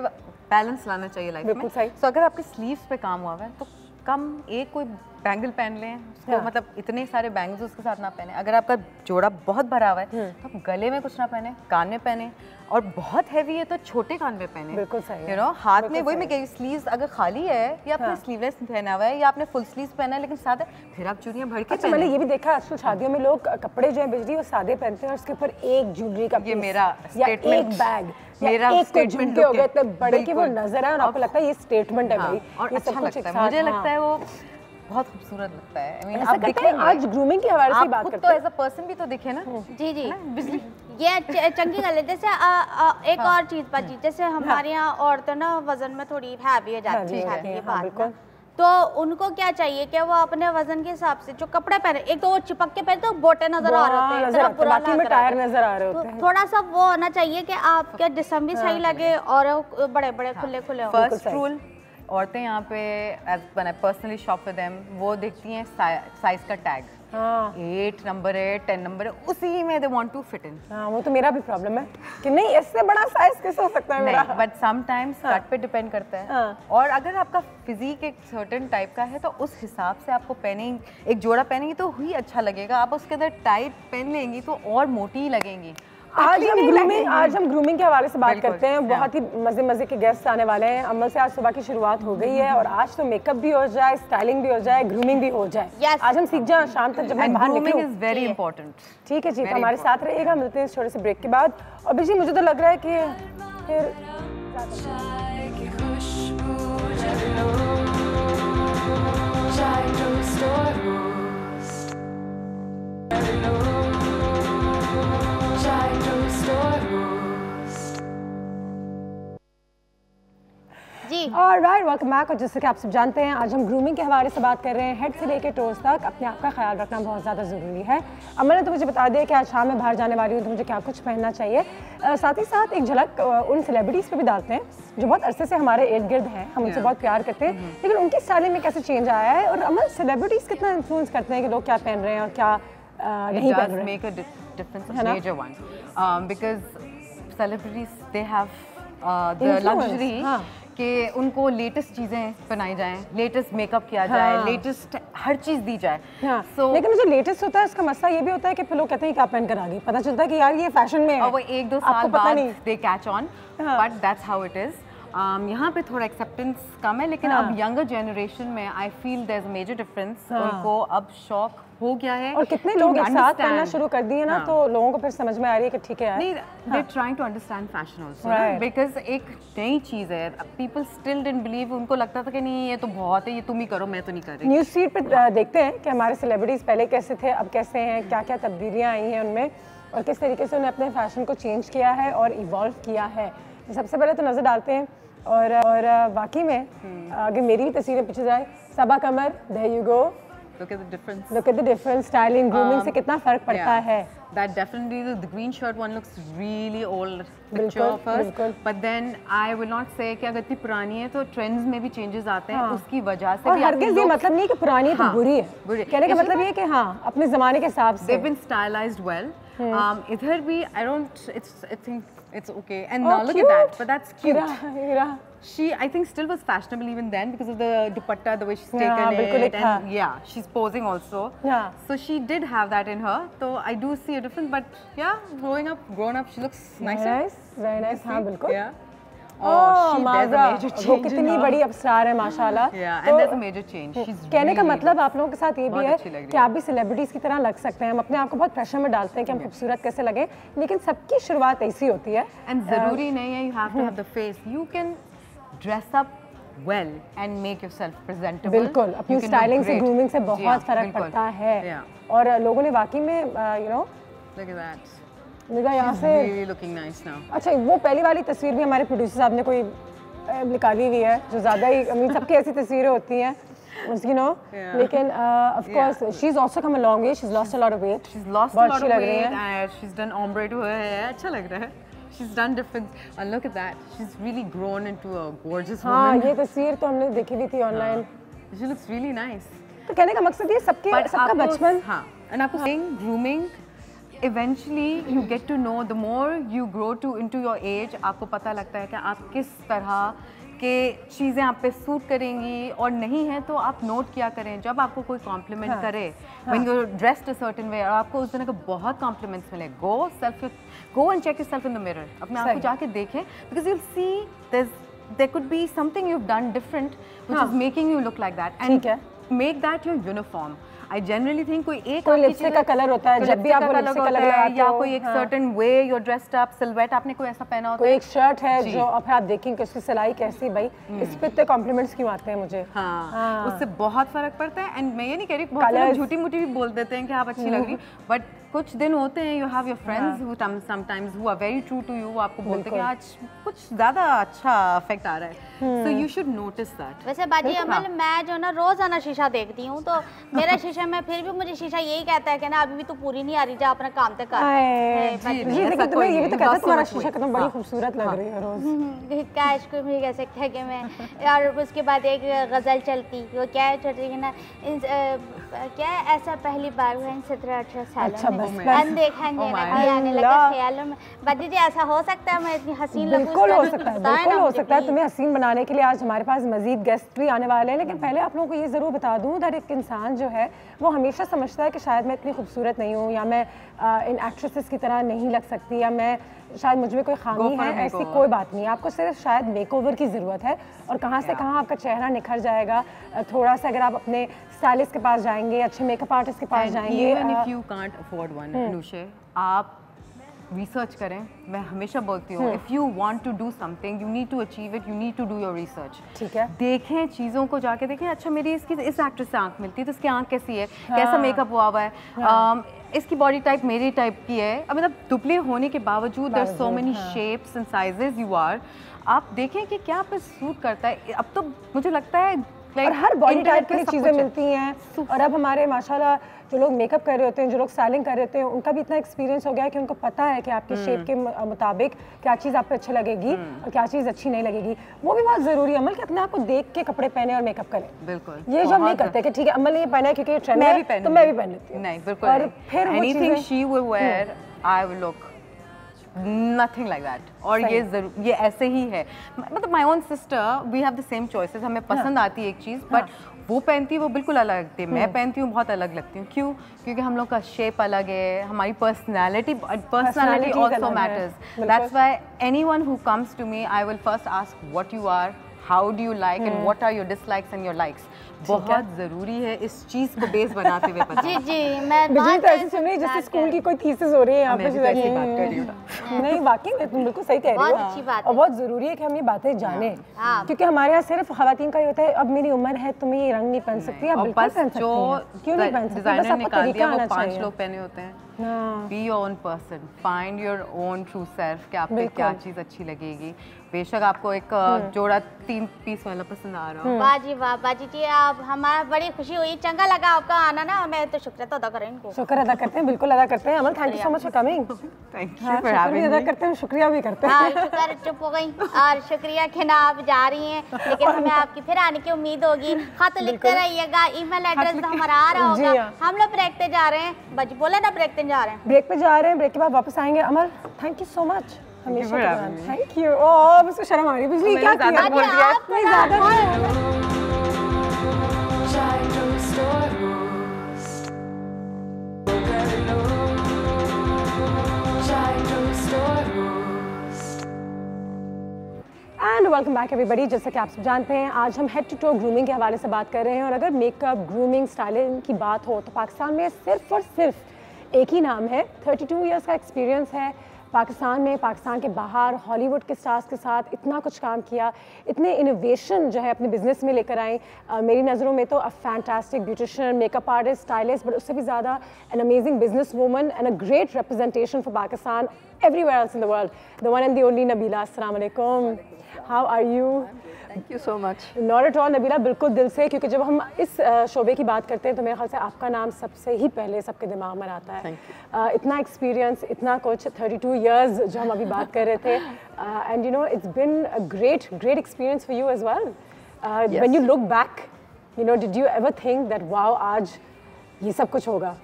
बैलेंस लाना चाहिए लाइफ में। सो अगर आपके स्लीव्स पे काम हुआ है तो कम एक कोई बैंगल पहन लें उसको, मतलब इतने सारे बैंगल्स उसके साथ ना पहने। अगर आपका जोड़ा बहुत भरा हुआ है तो आप गले में कुछ ना पहने, कान में पहने, और बहुत हैवी है तो छोटे कान में पहने, बिल्कुल सही, यू नो। हाथ में वही मैं कह रही, स्लीव्स अगर खाली है या आपने स्लीवलेस पहना हुआ है या आपने फुल स्लीव्स पहना है लेकिन सादा, फिर आप चूड़ियां भर के। अच्छा, मैंने ये भी देखा आजकल शादियों में लोग कपड़े जो है बिजली वो सादे पहनते हैं और उसके ऊपर एक ज्वेलरी का, ये मेरा स्टेटमेंट, एक बैग, मेरा स्टेटमेंट हो गया इतने बड़े कि वो नजर आए और आपको लगता है ये स्टेटमेंट है भाई, और अच्छा लगता है, मुझे लगता है वो बहुत खूबसूरत लगता है। I mean, आप देखें, आज ग्रूमिंग के हवाले से बात करते हैं, तो एज अ पर्सन भी तो दिखे ना। जी जी बिजली, ये चंगी गल है। जैसे एक और चीज बाजी, जैसे हमारे यहाँ औरतें ना वजन में थोड़ी हैवी हो जाती है, तो उनको क्या चाहिए कि वो अपने वजन के हिसाब से जो कपड़े पहने, एक तो वो चिपक के पहने तो बोटे नजर आ रहे होते हैं, बाकी में टायर नजर आ रहे होते हैं, थोड़ा सा वो होना चाहिए कि आपके जिस्म भी सही लगे और बड़े बड़े खुले खुले हो। फर्स्ट रूल, औरतें यहाँ पे when I personally shop with them, वो देखती हैं साइज का टैग, 8 नंबर है, 10 नंबर है, उसी में they want to fit in। वो तो मेरा भी प्रॉब्लम है कि नहीं इससे बड़ा साइज कैसे हो सकता है मेरा, बट समटाइम्स कट पे डिपेंड करता है। और अगर आपका फिजिक एक सर्टेन टाइप का है तो उस हिसाब से आपको पहनेंगे, एक जोड़ा पहनेंगी तो ही अच्छा लगेगा। आप उसके अंदर टाइट पहन लेंगी तो और मोटी लगेंगी। आज हम ग्रूमिंग के हवाले से बात करते हैं। बहुत ही मजे के गेस्ट आने वाले हैं। अमल से आज सुबह की शुरुआत हो गई है और आज तो मेकअप भी हो जाए, स्टाइलिंग भी हो जाए, ग्रूमिंग भी हो जाए। आज हम सीख जाए शाम तक जब मैं बाहर निकलूं। Is very important. ठीक है जी, तो हमारे साथ रहिएगा। मिलते हैं इस छोटे से ब्रेक के बाद। और बिजी मुझे तो लग रहा है कि फिर ऑलराइट, वेलकम बैक। और जैसे कि आप सब जानते हैं, आज हम ग्रूमिंग के हवाले से बात कर रहे हैं। हेड से लेकर टोज तक अपने आप का ख्याल रखना बहुत ज़्यादा ज़रूरी है। अमल ने तो मुझे बता दिया कि आज शाम में बाहर जाने वाली हूँ तो मुझे क्या कुछ पहनना चाहिए। साथ ही साथ एक झलक उन सेलिब्रिटीज़ पे भी डालते हैं जो बहुत अरसे से हमारे इर्द गिर्द हैं, हम उनसे बहुत प्यार करते हैं, लेकिन उनकी स्टाइलिंग में कैसे चेंज आया है। और अमल, सेलिब्रिटीज़ कितना इन्फ्लुएंस करते हैं कि लोग क्या पहन रहे हैं और क्या नहीं पहन रहे हैं। Make a difference, major one, because celebrities they have the luxury कि उनको लेटेस्ट चीज़ें बनाई जाएं, लेटेस्ट मेकअप किया जाए, लेटेस्ट हर चीज़ दी जाए। लेकिन जो लेटेस्ट होता है उसका मसला ये भी होता है कि फिर लोग कहते हैं कि आप पहन कर आ गई, पता चलता है कि यार ये फैशन में है और वो 1-2 साल बाद they catch on, but that's how it is. यहाँ पे थोड़ा एक्सेप्टेंस कम है, लेकिन अब यंगर जनरेशन में I feel there is a major difference. उनको अब शौक हो गया है और कितने लोग एक साथ पहनना शुरू कर दिए ना, तो लोगों को फिर समझ में आ रही है कि ठीक है यार। नहीं, they trying to understand fashion also, बिकॉज एक नई चीज़ है। पीपल स्टिल डिडंट बिलीव, उनको लगता था कि नहीं ये तो बहुत है, ये तुम ही करो, मैं तो नहीं कर रही। न्यूज़ फीड पे देखते हैं कि हमारे सेलिब्रिटीज़ पहले कैसे थे, अब कैसे हैं, क्या क्या तब्दीलियाँ आई हैं उनमें और किस तरीके से उन्हें अपने फैशन को चेंज किया है और इवॉल्व किया है। सबसे पहले तो नज़र डालते हैं और वाकई में अगर मेरी भी तस्वीरें पीछे जाए, Saba Qamar, there you go, look at the difference, look at the difference, styling, grooming से कितना फर्क पड़ता है। That definitely, the green shirt one looks really old picture of us, but then I will not say कि अगर इतनी पुरानी है तो ट्रेंड्स में भी चेंजेस आते हैं, उसकी वजह से भी। और हरगिज़ ये मतलब नहीं कि पुरानी है तो बुरी है, कहने का मतलब ये है कि हाँ अपने ज़माने के हिसाब से। They've been stylized well. इधर भी I think it's okay, and now look at that, but that's cute. She, I think, still was fashionable even then because of the dupatta, the way she's taken it, and she's posing also. So she did have that in her. So I do see a difference, but grown up, she looks nicer. Nice, very nice. हाँ बिल्कुल. there's a major change. वो कितनी बड़ी अवसर है माशाल्लाह. And there's a major change. कहने का मतलब आप लोगों के साथ ये भी है कि आप भी सेलिब्रिटीज़ की तरह लग सकते हैं। हम अपने आप को बहुत प्रेशर में डालते हैं कि हम खूबसूरत कैसे लगें, लेकिन सबकी शुरुआत ऐसी होती है। And ज़रूरी नहीं है you have to have the face. You can dress up well and make yourself presentable. बिल्कुल, अपनी स्टाइलिंग से, ग्रूमिंग से बहुत फर्क पड़ता है। और लोगों ने वाकई में you know, look at that. निगाह यहाँ से really looking nice now. अच्छा, वो पहली वाली तस्वीर भी हमारे प्रोड्यूसर साहब ने कोई निकाली हुई है जो ज़्यादा ही, I mean, सबकी ऐसी तस्वीरें होती हैं, you know, लेकिन of course she's also come a long way. She's lost a lot of weight. She's lost a lot of weight and she's done ombre to her hair. अच्छा लग रहा है. She's done different. And look at that. She's really grown into a gorgeous woman. हाँ, ये तस्वीर तो हमने देखी भी थी online. She looks really nice. तो कहने का मकसद ये सबका बचपन. हाँ. And आपको saying grooming, eventually you get to know, the more you grow into your age, आपको पता लगता है कि आप किस तरह के चीज़ें आप पे सूट करेंगी और नहीं है, तो आप नोट किया करें। जब आपको कोई कॉम्प्लीमेंट करे, when you're dressed a certain way, और आपको उस तरह के बहुत कॉम्प्लीमेंट्स मिले, go and check yourself in the mirror. अपने आप को जाके देखें, because you'll see there could be something you've done different which is making you look like that, and make that your uniform. I generally think कोई लिपस्टिक का कलर होता है, जब भी आप लिपस्टिक का कलर लगाते हो, या कोई एक certain way you're dressed up, silhouette आपने कोई ऐसा पहना होता है, कोई एक शर्ट है जो और फिर आप देखेंगे उसकी सिलाई कैसी, भाई इस पे इतने कॉम्प्लीमेंट्स क्यों आते हैं मुझे। हाँ, उससे बहुत फर्क पड़ता है। एंड मैं ये नहीं कह रही, बहुत लोग झूठी मूठी भी बोल देते हैं कि आप अच्छी लग रही, बट कुछ दिन होते हैं, you have your friends who sometimes who are very true to you, वो आपको बोलते हैं कि आज कुछ ज़्यादा अच्छा इफेक्ट आ रहा है, so you should notice that. वैसे बाजी अमल, मैं जो ना रोज़ाना शीशा देखती हूँ, तो मेरा शीशा में फिर भी मुझे शीशा यही कहता है कि ना अभी भी तो पूरी नहीं आ रही, जा अपना काम तक कर। ये भी तो कहता है तुम्हारा शीशा कितना बड़ी खूबसूरत लग रही है रोज। कैश को भी कह सकते हैं कि मैं, और उसके बाद एक गज़ल चलती, वो क्या चल रही है ना, क्या ऐसा पहली बार हुआ इन 17-18 सालों में, अनदेखा आने लगा ख्यालों में। बदी जी, ऐसा हो सकता है मैं इतनी हसीन लगूं? बिल्कुल हो सकता है, बिल्कुल हो सकता है। तुम्हें हसीन बनाने के लिए आज हमारे पास मजीद गेस्ट भी आने वाले हैं, लेकिन पहले आप लोगों को ये ज़रूर बता दूं, दैट एक इंसान जो है वो हमेशा समझता है कि शायद मैं इतनी खूबसूरत नहीं हूँ, या मैं इन एक्ट्रेसेस की तरह नहीं लग सकती, या मैं शायद मुझ में कोई खामी है। ऐसी कोई बात नहीं है, आपको सिर्फ शायद मेकओवर की ज़रूरत है, और कहाँ से कहाँ आपका चेहरा निखर जाएगा। थोड़ा सा अगर आप अपने स्टाइलिस्ट के पास जाएंगे, अच्छे मेकअप आर्टिस्ट के पास जाएंगे, if you can't afford one, नूशे, आप रिसर्च करें। मैं हमेशा बोलती हूँ, if you want to do something you need to achieve it, you need to do your research. ठीक है, देखें चीज़ों को, जाके देखें अच्छा मेरी इस एक्ट्रेस से आँख मिलती है तो इसकी आँख कैसी है, कैसा मेकअप हुआ हुआ है, इसकी बॉडी टाइप मेरी टाइप की है। अब मतलब दुबले होने के बावजूद there are so many shapes and sizes you are, आप देखें कि क्या पे सूट करता है। अब तो मुझे लगता है और हर बॉडी टाइप की चीज़ें मिलती हैं, और अब हमारे माशाल्लाह जो लोग मेकअप कर रहे होते हैं, जो लोग स्टाइलिंग कर रहे होते हैं, उनका भी इतना एक्सपीरियंस हो गया है कि उनको पता है कि आपकी शेप के मुताबिक क्या चीज़ आप पे अच्छी लगेगी और क्या चीज़ अच्छी नहीं लगेगी। वो भी बहुत ज़रूरी है अमल, कि अपने आप को देख के कपड़े पहने और मेकअप करें। बिल्कुल, ये जो हम नहीं करते कि ठीक है अमल ने ये पहना है क्योंकि ये ट्रेंड है तो मैं भी पहन लेती हूँ। नहीं, बिल्कुल। और फिर anything she will wear I will look nothing like that. और ये ऐसे ही है। मतलब my own sister, we have the same choices. हमें पसंद आती है एक चीज़, बट वो पहनती है वो बिल्कुल अलग लगती है, मैं पहनती हूँ बहुत अलग लगती हूँ। क्यों? क्योंकि हम लोग का शेप अलग है, हमारी personality also matters. That's why anyone who comes to me I will first ask what you are, how do you like and what are your dislikes and your likes. बहुत ज़रूरी है इस चीज़ को बेस बनाते हुए पता। जी मैं बिजली तो ऐसे सुन रही है जैसे स्कूल की कोई थीसिस हो रही है यहाँ पे। ऐसी बात कर रही हूँ। नहीं वाकई में तुम बिल्कुल सही कह रही हो, बहुत अच्छी बात है। और बहुत ज़रूरी है कि हम ये बातें जानें, क्योंकि हमारे यहाँ सिर्फ ख़वातीन का ही होता है अब मेरी उम्र है तुम ये रंग नहीं पहन सकती, आप बिल्कुल पहन सकती हैं। क्यों नहीं पहन सकती? बस आपको तरीका आना चाहिए। 5 लोग पहने होते हैं। Be your own person, find your own true self कि आपको क्या चीज़ अच्छी लगेगी। बेशक आपको एक जोड़ा 3 पीस वाला पसंद आ रहा हो। वाह जी वाह, बाजी जी आप हमारा बड़ी खुशी हुई, चंगा लगा आपका आना ना। मैं तो शुक्र तो अदा करें इनको। शुक्र अदा करते हैं, बिल्कुल अदा करते हैं अमल। Thank you so much for coming. Thank you for having me. अदा करते हैं, शुक्रिया भी करते हैं। हाँ शुक्र, चुप हो गई। और शुक्रिया कि ना आप जा रही हैं, लेकिन हमें आपकी फिर आने की उम्मीद होगी। खत लिखते रहिएगा, ईमेल एड्रेस हमारा आ रहा होगा। हम लोग ब्रेक पे जा रहे हैं, बाजी बोला ना ब्रेक पे जा रहे हैं। ब्रेक पे जा रहे हैं, ब्रेक के बाद वापस आएंगे। अमल थैंक यू सो मच, हमेशा थैंक यू। ओह मुझे शर्म आ रही है, बिजली क्या किया? ज़्यादा बोल दिया। नहीं ज़्यादा एंड वेलकम बैक एवरीबॉडी। जैसा कि आप सब जानते हैं आज हम हेड टू टो ग्रूमिंग के हवाले से बात कर रहे हैं, और अगर मेकअप ग्रूमिंग स्टाइलिंग की बात हो तो पाकिस्तान में सिर्फ और सिर्फ एक ही नाम है। 32 इयर्स का एक्सपीरियंस है पाकिस्तान में, पाकिस्तान के बाहर हॉलीवुड के स्टार्स के साथ इतना कुछ काम किया, इतने इनोवेशन जो है अपने बिजनेस में लेकर आए। मेरी नज़रों में तो a fantastic beautician, makeup artist, stylist, but उससे भी ज़्यादा an amazing business woman and a great representation for Pakistan everywhere else in the world, the one and the only Nabila. Assalamu alaikum. How are you? Thank you so much. Not at all Nabila, बिल्कुल दिल से, क्योंकि जब हम इस शोबे की बात करते हैं तो मेरे ख्याल से आपका नाम सबसे ही पहले सबके दिमाग में आता है। Thank you. इतना एक्सपीरियंस, इतना कुछ, 32 years जो हम अभी बात कर रहे थे, and you know it's been a great experience for you as well. Yes. When you look back, you know, did you ever think that wow आज ये सब कुछ होगा?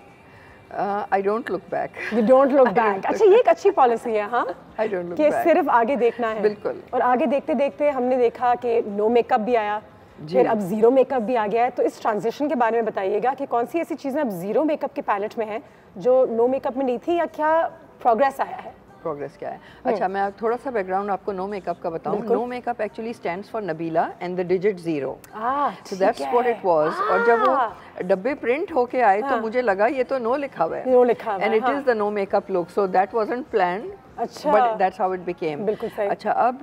I don't look back. You don't look back. अच्छा ये एक अच्छी पॉलिसी है, हाँ? I don't look कि back. सिर्फ आगे देखना है। बिल्कुल। और आगे देखते देखते हमने देखा कि नो मेकअप भी आया, फिर अब जीरो मेकअप भी आ गया है। तो इस ट्रांजिशन के बारे में बताइएगा कि कौन सी ऐसी चीज़ें अब जीरो मेकअप के पैलेट में हैं जो नो मेकअप में नहीं थी, या क्या प्रोग्रेस आया है? प्रोग्रेस क्या है? अच्छा मैं थोड़ा सा बैकग्राउंड आपको नो मेकअप का बताऊं। No makeup actually stands for Nabila and the digit 0। So that's what it was. और जब वो डब्बे प्रिंट होके आए तो मुझे लगा ये तो नो लिखा हुआ है, नो लिखा हुआ है, and it is the no makeup look. So that wasn't planned, अच्छा, but that's how it became. बिल्कुल सही। अच्छा अब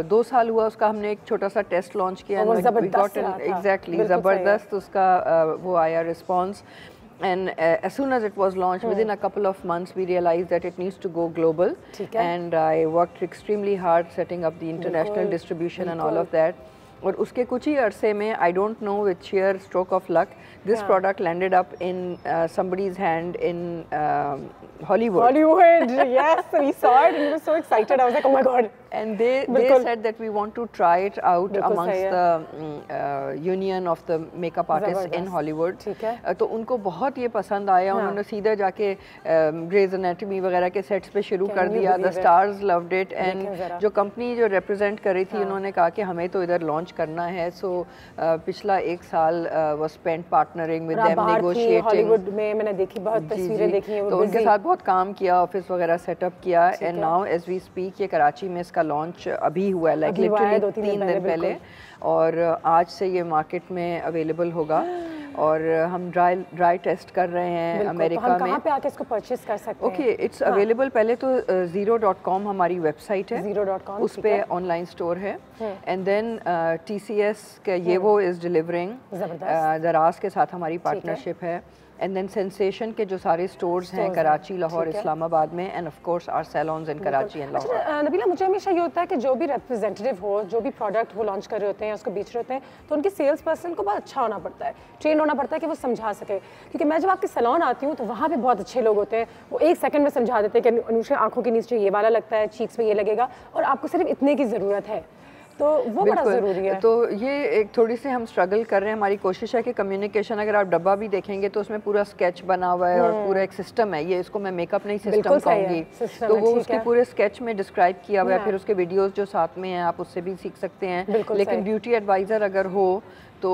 2 साल हुआ उसका, हमने एक छोटा सा टेस्ट लॉन्च किया, एग्जैक्टली ज़बरदस्त उसका वो आया response. And as soon as it was launched, within a couple of months, we realized that it needs to go global. And I worked extremely hard setting up the international distribution and all of that. और उसके कुछ ही अरसे में, I don't know, with sheer stroke of luck, this product landed up in somebody's hand in Hollywood. Hollywood, yes, we saw it and we were so excited. I was like, oh my God. And they said that we want to try it out amongst the union of the makeup artists in Hollywood. तो उनको बहुत ये पसंद आया, उन्होंने सीधा जाके ग्रेज एनाटॉमी वगैरह के सेट्स पे शुरू कर दिया. The stars loved it and जो कंपनी जो रिप्रेजेंट कर रही थी उन्होंने कहा कि हमें तो इधर लॉन्च करना है. सो पिछला 1 साल was spent partnering with them, negotiating. Hollywood में मैंने देखी बहुत तस्वीरें देखी हैं, तो उनके साथ बहुत काम किया, ऑफिस वगैरह सेटअप किया. And now as we speak ये कराची में इसका लॉन्च अभी हुआ है, लाइक लिटरली 3 दिन पहले, और आज से ये मार्केट में अवेलेबल होगा. और हम ड्राई टेस्ट कर रहे हैं अमेरिका में. कहाँ पे आके इसको परचेस कर सकते हैं? Okay, it's available. पहले तो zero.com हमारी वेबसाइट है, zero.com उस पे ऑनलाइन स्टोर है. एंड देन TCS के ये वो इज डिलीवरिंग, दराज के साथ हमारी पार्टनरशिप है. एंड देन सेंसेशन के जो सारे स्टोर्स हैं कराची, लाहौर, इस्लामाबाद में, and of course our salons in Karachi and Lahore. Nabila, मुझे हमेशा ये होता है कि जो भी रिप्रेजेंटेटिव हो, जो भी प्रोडक्ट वो लॉन्च कर रहे होते हैं, उसको बेच रहे होते हैं, तो उनके सेल्स पर्सन को बहुत अच्छा होना पड़ता है, ट्रेन होना पड़ता है कि वो समझा सके. क्योंकि मैं जब आपके सैलून आती हूँ तो वहाँ पे बहुत अच्छे लोग होते हैं, वो 1 सेकंड में समझा देते हैं कि अनुषा आँखों के नीचे ये वाला लगता है, चीक्स में ये लगेगा, और आपको सिर्फ इतने की ज़रूरत है. तो वो बड़ा ज़रूरी है. तो ये एक थोड़ी सी हम स्ट्रगल कर रहे हैं. हमारी कोशिश है कि कम्युनिकेशन, अगर आप डब्बा भी देखेंगे तो उसमें पूरा स्केच बना हुआ है और पूरा एक सिस्टम है. ये इसको मैं मेकअप नहीं सिस्टम कहूँगी, तो वो उसके पूरे स्केच में डिस्क्राइब किया हुआ है. फिर उसके वीडियोस जो साथ में हैं आप उससे भी सीख सकते हैं. लेकिन ब्यूटी एडवाइज़र अगर हो तो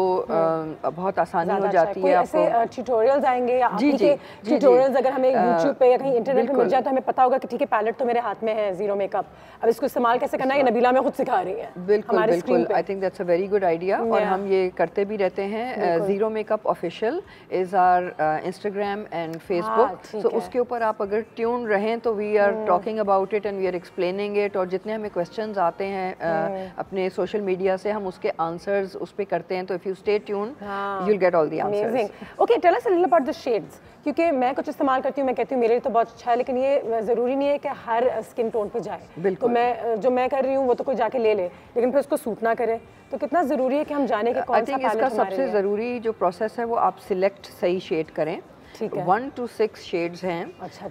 बहुत आसानी हो जाती है. आपको ट्यूटोरियल्स आएंगे या ट्यूटोरियल्स अगर हमें YouTube पे या कहीं इंटरनेट पे मिल जाए तो हमें पता होगा कि ठीक है, पैलेट तो मेरे हाथ में है, जीरो मेकअप, अब इसको इस्तेमाल कैसे करना है ये नबीला में खुद सिखा रही है. बिल्कुल बिल्कुल, I think that's a very good idea. और हम ये करते भी रहते हैं. Zero Makeup Official is our Instagram and Facebook. So उसके ऊपर आप अगर ट्यून रहें तो we are talking about it and we are explaining it. और जितने हमें क्वेश्चंस आते हैं अपने सोशल मीडिया से, हम उसके आंसर्स उस पर करते हैं. तो if you stay tuned, you'll get all the answers. Amazing. Okay, tell us a little about the shades. क्योंकि मैं कुछ इस्तेमाल करती हूँ, मैं कहती हूँ मेरे लिए तो बहुत अच्छा है, लेकिन ये ज़रूरी नहीं है कि हर स्किन टोन पे जाए. तो मैं जो मैं कर रही हूँ वो तो कोई जाके ले ले, लेकिन फिर उसको सूट ना करे. तो कितना ज़रूरी है कि हम जाने के कौन सा पैलेट हमारे लिए. इसका सबसे ज़रूरी जो प्रोसेस है वो आप सिलेक्ट सही शेड करें. 1 to 6 शेड्स हैं.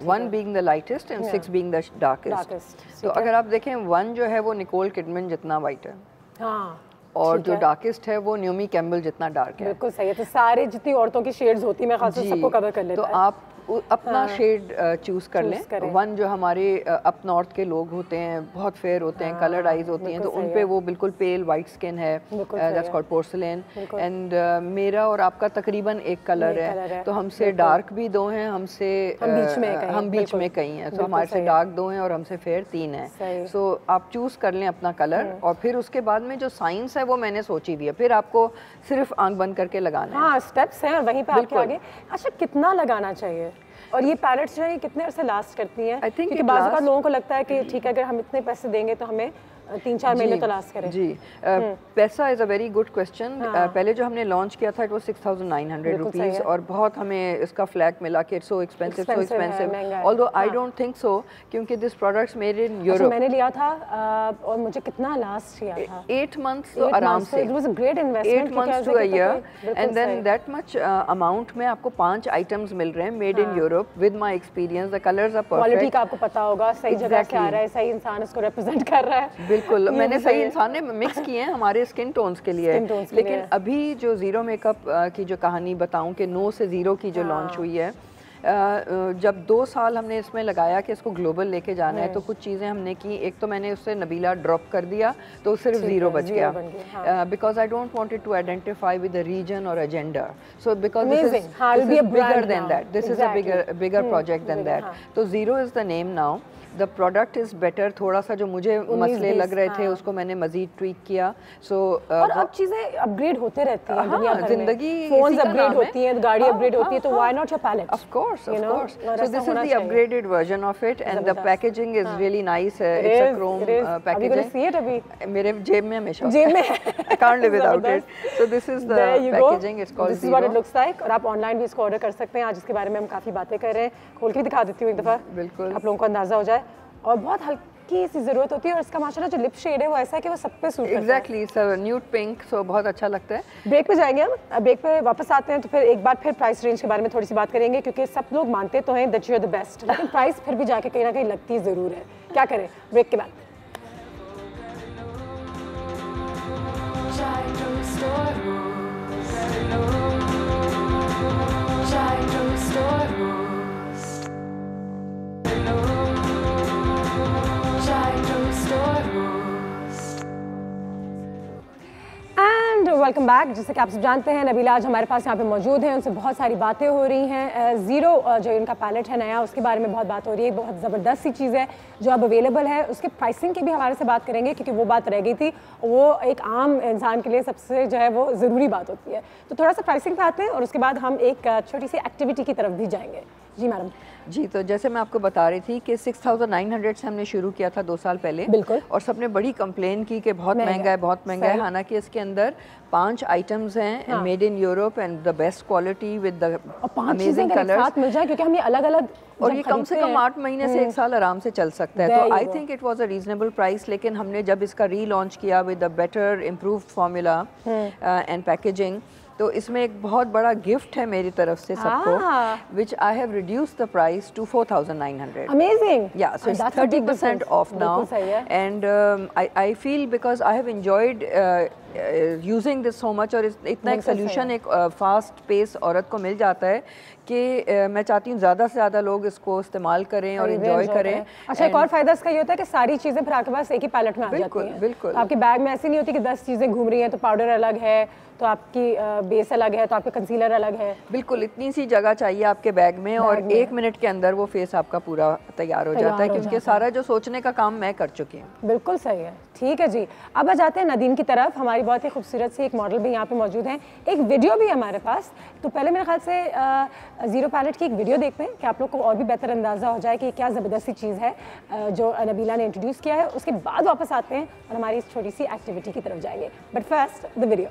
1 being the lightest and 6 being the darkest. तो अगर आप देखें 1 जो है वो निकोल किडमन जितना वाइट है. हाँ. और जो डार्केस्ट है वो न्यूमी कैम्बल जितना डार्क है. बिल्कुल सही है. तो सारे जितनी औरतों की शेड्स होती है मैं खास तौर सबको कवर कर लेता है. तो आप अपना शेड चूज कर लें. 1 जो हमारे अप नॉर्थ के लोग होते हैं, बहुत फेयर होते हैं, कलर्ड आइज होती हैं, तो उन पे वो बिल्कुल पेल वाइट स्किन है, दैट्स कॉल्ड पोर्सिलेन. एंड मेरा और आपका तकरीबन एक कलर है. तो हमसे डार्क भी 2 हैं, हमसे हम बीच में कई हैं. तो हमारे से डार्क 2 हैं और हमसे फेयर 3 हैं. सो आप चूज कर लें अपना कलर. और फिर उसके बाद में जो साइंस है वो मैंने सोची हुई है. फिर आपको सिर्फ आंख बंद करके लगाना है. हाँ, स्टेप्स हैं और वहीं पे आपके आगे. अच्छा, कितना लगाना चाहिए और ये पैलेट्स जो है कितने अर्से लास्ट करती हैं? क्योंकि बाज़ औक़ात लोगों को लगता है कि ठीक है अगर हम इतने पैसे देंगे तो हमें 3-4 महीने तो लास्ट करें. जी, पैसा is a very good question. पहले जो हमने लॉन्च किया था इट वाज 6,900 रुपीज़ और बहुत हमें इसका फ्लैग मिला कि it's so expensive. Although I don't think so, क्योंकि this products made in Europe. मैंने लिया था और मुझे कितना लास्ट किया था? 8 मंथ्स तो आराम से. It was a great investment. 8 months to a year and then that much amount में आपको 5 आइटम्स मिल रहे हैं made in Europe. With my experience the colours are perfect. Quality का आपको पता होगा, सही जगह से आ रहा है, सही इंसान इसको रिप्रेजेंट कर रहा है. बिल्कुल, मैंने सही इंसान ने मिक्स किए हैं हमारे स्किन टोन्स के लिए. लेकिन अभी जो जीरो मेकअप की जो कहानी बताऊं कि नो से जीरो की जो लॉन्च हुई है, जब 2 साल हमने इसमें लगाया कि इसको ग्लोबल लेके जाना है, तो कुछ चीज़ें हमने की. एक तो मैंने उससे नबीला ड्रॉप कर दिया तो सिर्फ जीरो बच गया, because I don't want it to identify with a reason और a gender. So because this is bigger than that, this is a bigger project than that. तो zero is the name now. The product is better. थोड़ा सा जो मुझे मसले लग रहे थे उसको मैंने मज़ीद ट्वीक किया. सो और अब चीज़ें अपग्रेड होते रहती हैं. दुनिया भर में ज़िंदगी फोन्स अपग्रेड होती हैं, गाड़ी अपग्रेड होती है, तो why not your palette? Of course. So this is the upgraded version of it and the packaging is really nice. It's a chrome packaging. मेरे जेब में हमेशा जेब में I can't live without it. So this is the packaging. It's called zero. This is what it looks like. और आप ऑनलाइन भी इसको ऑर्डर कर सकते हैं. आज इसके बारे में हम काफ़ी बातें कर रहे हैं. खोल के दिखा देती हूँ एक दफ़ा, बिल्कुल आप लोगों को अंदाज़ा हो जाए. और बहुत हल्की सी ज़रूरत होती है और इसका माशाल्लाह जो लिप शेड है वो ऐसा है कि वो सब पे सूट करता है. Exactly, sir nude pink. So बहुत अच्छा लगता है. ब्रेक पे जाएंगे हम. ब्रेक पे वापस आते हैं तो फिर एक बार फिर प्राइस रेंज के बारे में थोड़ी सी बात करेंगे, क्योंकि सब लोग मानते तो हैं that you are the best, लेकिन प्राइस फिर भी जाके कहीं ना कहीं लगती ज़रूर है. क्या करें? ब्रेक के बाद. Welcome back. जैसे कि आप सब जानते हैं नबीला आज हमारे पास यहाँ पे मौजूद हैं, उनसे बहुत सारी बातें हो रही हैं। ज़ीरो जो इनका पैलेट है नया, उसके बारे में बहुत बात हो रही है। बहुत ज़बरदस्त सी चीज़ है जो अब अवेलेबल है। उसके प्राइसिंग के भी हवाले से बात करेंगे क्योंकि वो बात रह गई थी, वो एक आम इंसान के लिए सबसे जो है वो ज़रूरी बात होती है। तो थोड़ा सा प्राइसिंग पे आते हैं और उसके बाद हम एक छोटी सी एक्टिविटी की तरफ भी जाएंगे। जी मैडम। जी, तो जैसे मैं आपको बता रही थी कि 6900 से हमने शुरू किया था 2 साल पहले। बिल्कुल। और सबने बड़ी कंप्लेन की कि बहुत महंगा है, बहुत महंगा है। हालांकि इसके अंदर 5 आइटम्स हैं, made in Europe and the best quality with the amazing colours मिल जाए क्योंकि हम ये अलग-अलग और ये कम से कम 8 महीने से 1 साल आराम से चल सकता है। तो I think it was a reasonable price. लेकिन हमने जब इसका रीलॉन्च किया with a better improved formula and packaging, तो इसमें एक बहुत बड़ा गिफ्ट है मेरी तरफ से सबको, which I have reduced the price to 4,900. Amazing. Yeah, so it's 30% off now, and I feel because I have enjoyed using this so much और इतना एक सोल्यूशन एक फास्ट पेस औरत को मिल जाता है कि मैं चाहती हूँ ज़्यादा से ज़्यादा लोग इसको इस्तेमाल करें और एंजॉय करें। अच्छा, एक और फायदा इसका ये होता है कि सारी चीज़ें फिर आपके पास एक ही पैलेट में आ जाती हैं। बिल्कुल। आपके बैग में ऐसी नहीं होती कि 10 चीज़ें घूम रही हैं, तो पाउडर अलग है, तो आपकी बेस अलग है, तो आपके कंसीलर अलग है। बिल्कुल, इतनी सी जगह चाहिए आपके बैग में और 1 मिनट के अंदर वो फेस आपका पूरा तैयार हो जाता है क्योंकि सारा जो सोचने का काम मैं कर चुकी हूँ। बिल्कुल सही है। ठीक है जी, अब आ जाते हैं नदीम की तरफ। हमारी बहुत ही खूबसूरत सी एक मॉडल भी यहाँ पे मौजूद है, एक वीडियो भी हमारे पास। तो पहले मेरे ख्याल से ज़ीरो पैलेट की एक वीडियो देखते हैं कि आप लोग को और भी बेहतर अंदाज़ा हो जाए कि क्या ज़बरदस्त सी चीज़ है जो नबीला ने इंट्रोड्यूस किया है। उसके बाद वापस आते हैं और हमारी इस छोटी सी एक्टिविटी की तरफ जाएंगे। But first the video.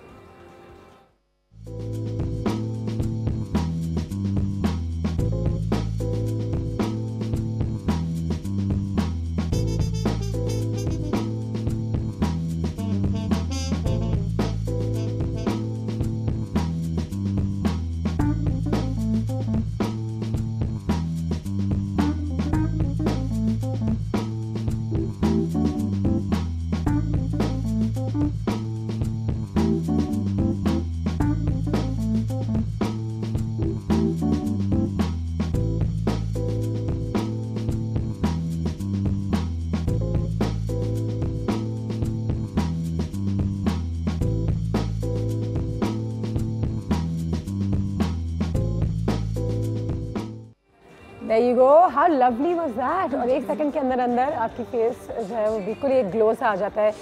There you go. How lovely was that? और 1 सेकंड के अंदर अंदर आपकी फेस जो है वो बिल्कुल एक ग्लो सा आ जाता है।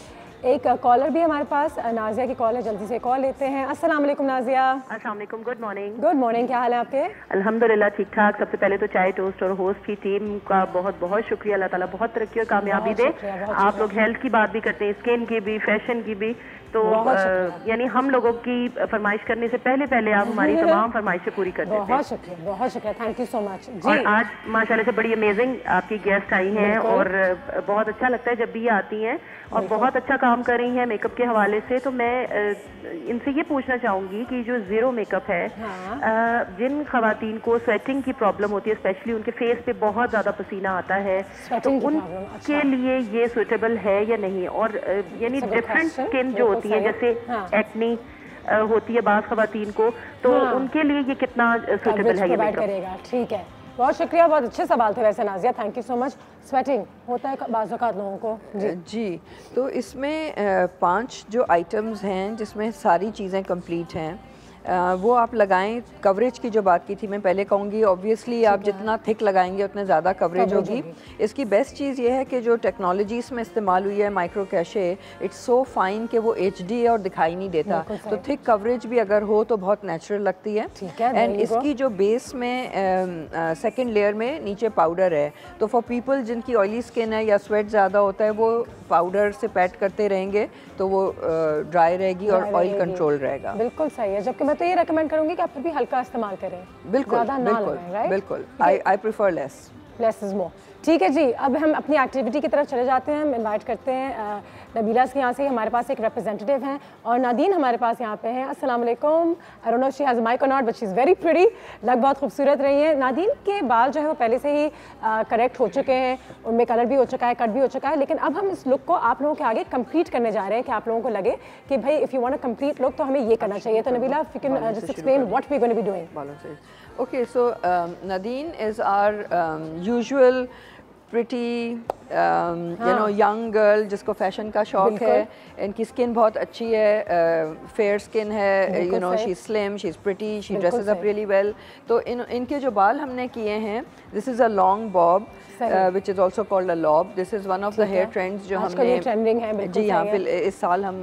एक कॉलर भी हमारे पास, नाजिया की कॉल है, जल्दी से कॉल लेते हैं। अस्सलाम वालेकुम नाजिया। अस्सलाम वालेकुम, गुड मॉर्निंग। गुड मॉर्निंग, क्या हाल है आपके? अल्हम्दुलिल्लाह ठीक ठाक। सबसे पहले तो चाय टोस्ट और होस्ट की टीम का बहुत बहुत शुक्रिया। अल्लाह ताला बहुत तरक्की और कामयाबी दे। आप लोग हेल्थ की बात भी करते हैं, स्किन की भी, फैशन की भी, तो यानी हम लोगों की फरमाइश करने से पहले आप हमारी तमाम फरमाइशें पूरी कर देते हैं। बहुत शुक्रिया, थैंक यू सो मच जी। और आज माशाल्लाह से बड़ी अमेजिंग आपकी गेस्ट आई हैं और बहुत अच्छा लगता है जब भी ये आती हैं और बहुत अच्छा काम कर रही हैं मेकअप के हवाले से। तो मैं इनसे ये पूछना चाहूँगी कि जो ज़ीरो मेकअप है, जिन खवातीन को स्वेटिंग की प्रॉब्लम होती है, स्पेशली उनके फेस पे बहुत ज़्यादा पसीना आता है, तो उनके लिए ये सुटेबल है या नहीं? और यानी डिफरेंट स्किन जो होती है, जैसे एक्नी होती है बाज़ खवातीन को, तो उनके लिए ये कितना सुटेबल है ये मेकअप? ठीक है, बहुत शुक्रिया, बहुत अच्छे सवाल थे वैसे Nazia, thank you so much. Sweating होता है बाज़ औक़ात लोगों को जी। तो इसमें 5 जो आइटम्स हैं जिसमें सारी चीज़ें कंप्लीट हैं, वो आप लगाएं। कवरेज की जो बात की थी मैं पहले कहूँगी, ऑब्वियसली आप जितना थिक लगाएंगे उतने ज़्यादा कवरेज होगी। इसकी बेस्ट चीज़ ये है कि जो टेक्नोलॉजी इसमें इस्तेमाल हुई है, micro cache, it's so fine कि वो HD है और दिखाई नहीं देता। तो थिक कवरेज भी अगर हो तो बहुत नेचुरल लगती है। एंड इसकी जो बेस में सेकेंड लेयर में नीचे पाउडर है, तो फॉर पीपल जिनकी ऑयली स्किन है या स्वेट ज़्यादा होता है, वो पाउडर से पैट करते रहेंगे तो वो ड्राई रहेगी और ऑयल कंट्रोल रहेगा। बिल्कुल सही है, जबकि मैं तो ये रेकमेंड करूंगी कि आप भी हल्का इस्तेमाल करें, बिल्कुल। I prefer less is more. ठीक है जी, अब हम अपनी एक्टिविटी की तरफ चले जाते हैं। हम इनवाइट करते हैं नबीला के यहाँ से, हमारे पास एक रिप्रेजेंटेटिव हैं और नादीन हमारे पास यहाँ पे हैं। अस्सलाम वालेकुम। I don't know she has mic और not, but she is very pretty. लग बहुत खूबसूरत रही हैं। नादीन के बाल जो है वो पहले से ही करेक्ट हो चुके हैं, उनमें कलर भी हो चुका है, कट भी हो चुका है, लेकिन अब हम इस लुक को आप लोगों के आगे कंप्लीट करने जा रहे हैं कि आप लोगों को लगे कि भाई if you want a complete look तो हमें ये करना चाहिए। तो Nabila, if you can just explain what we are going to be doing. Okay, so Nadine is our usual pretty you know young girl जिसको फैशन का शौक है, इनकी स्किन बहुत अच्छी है, फेयर स्किन है, you know she slim, she is pretty, she dresses up really well. तो इनके जो बाल हमने किए हैं, this is a long Bob which is also called a lob. This is one of the hair trends जो हमने ट्रेंडिंग है जी हाँ इस साल हम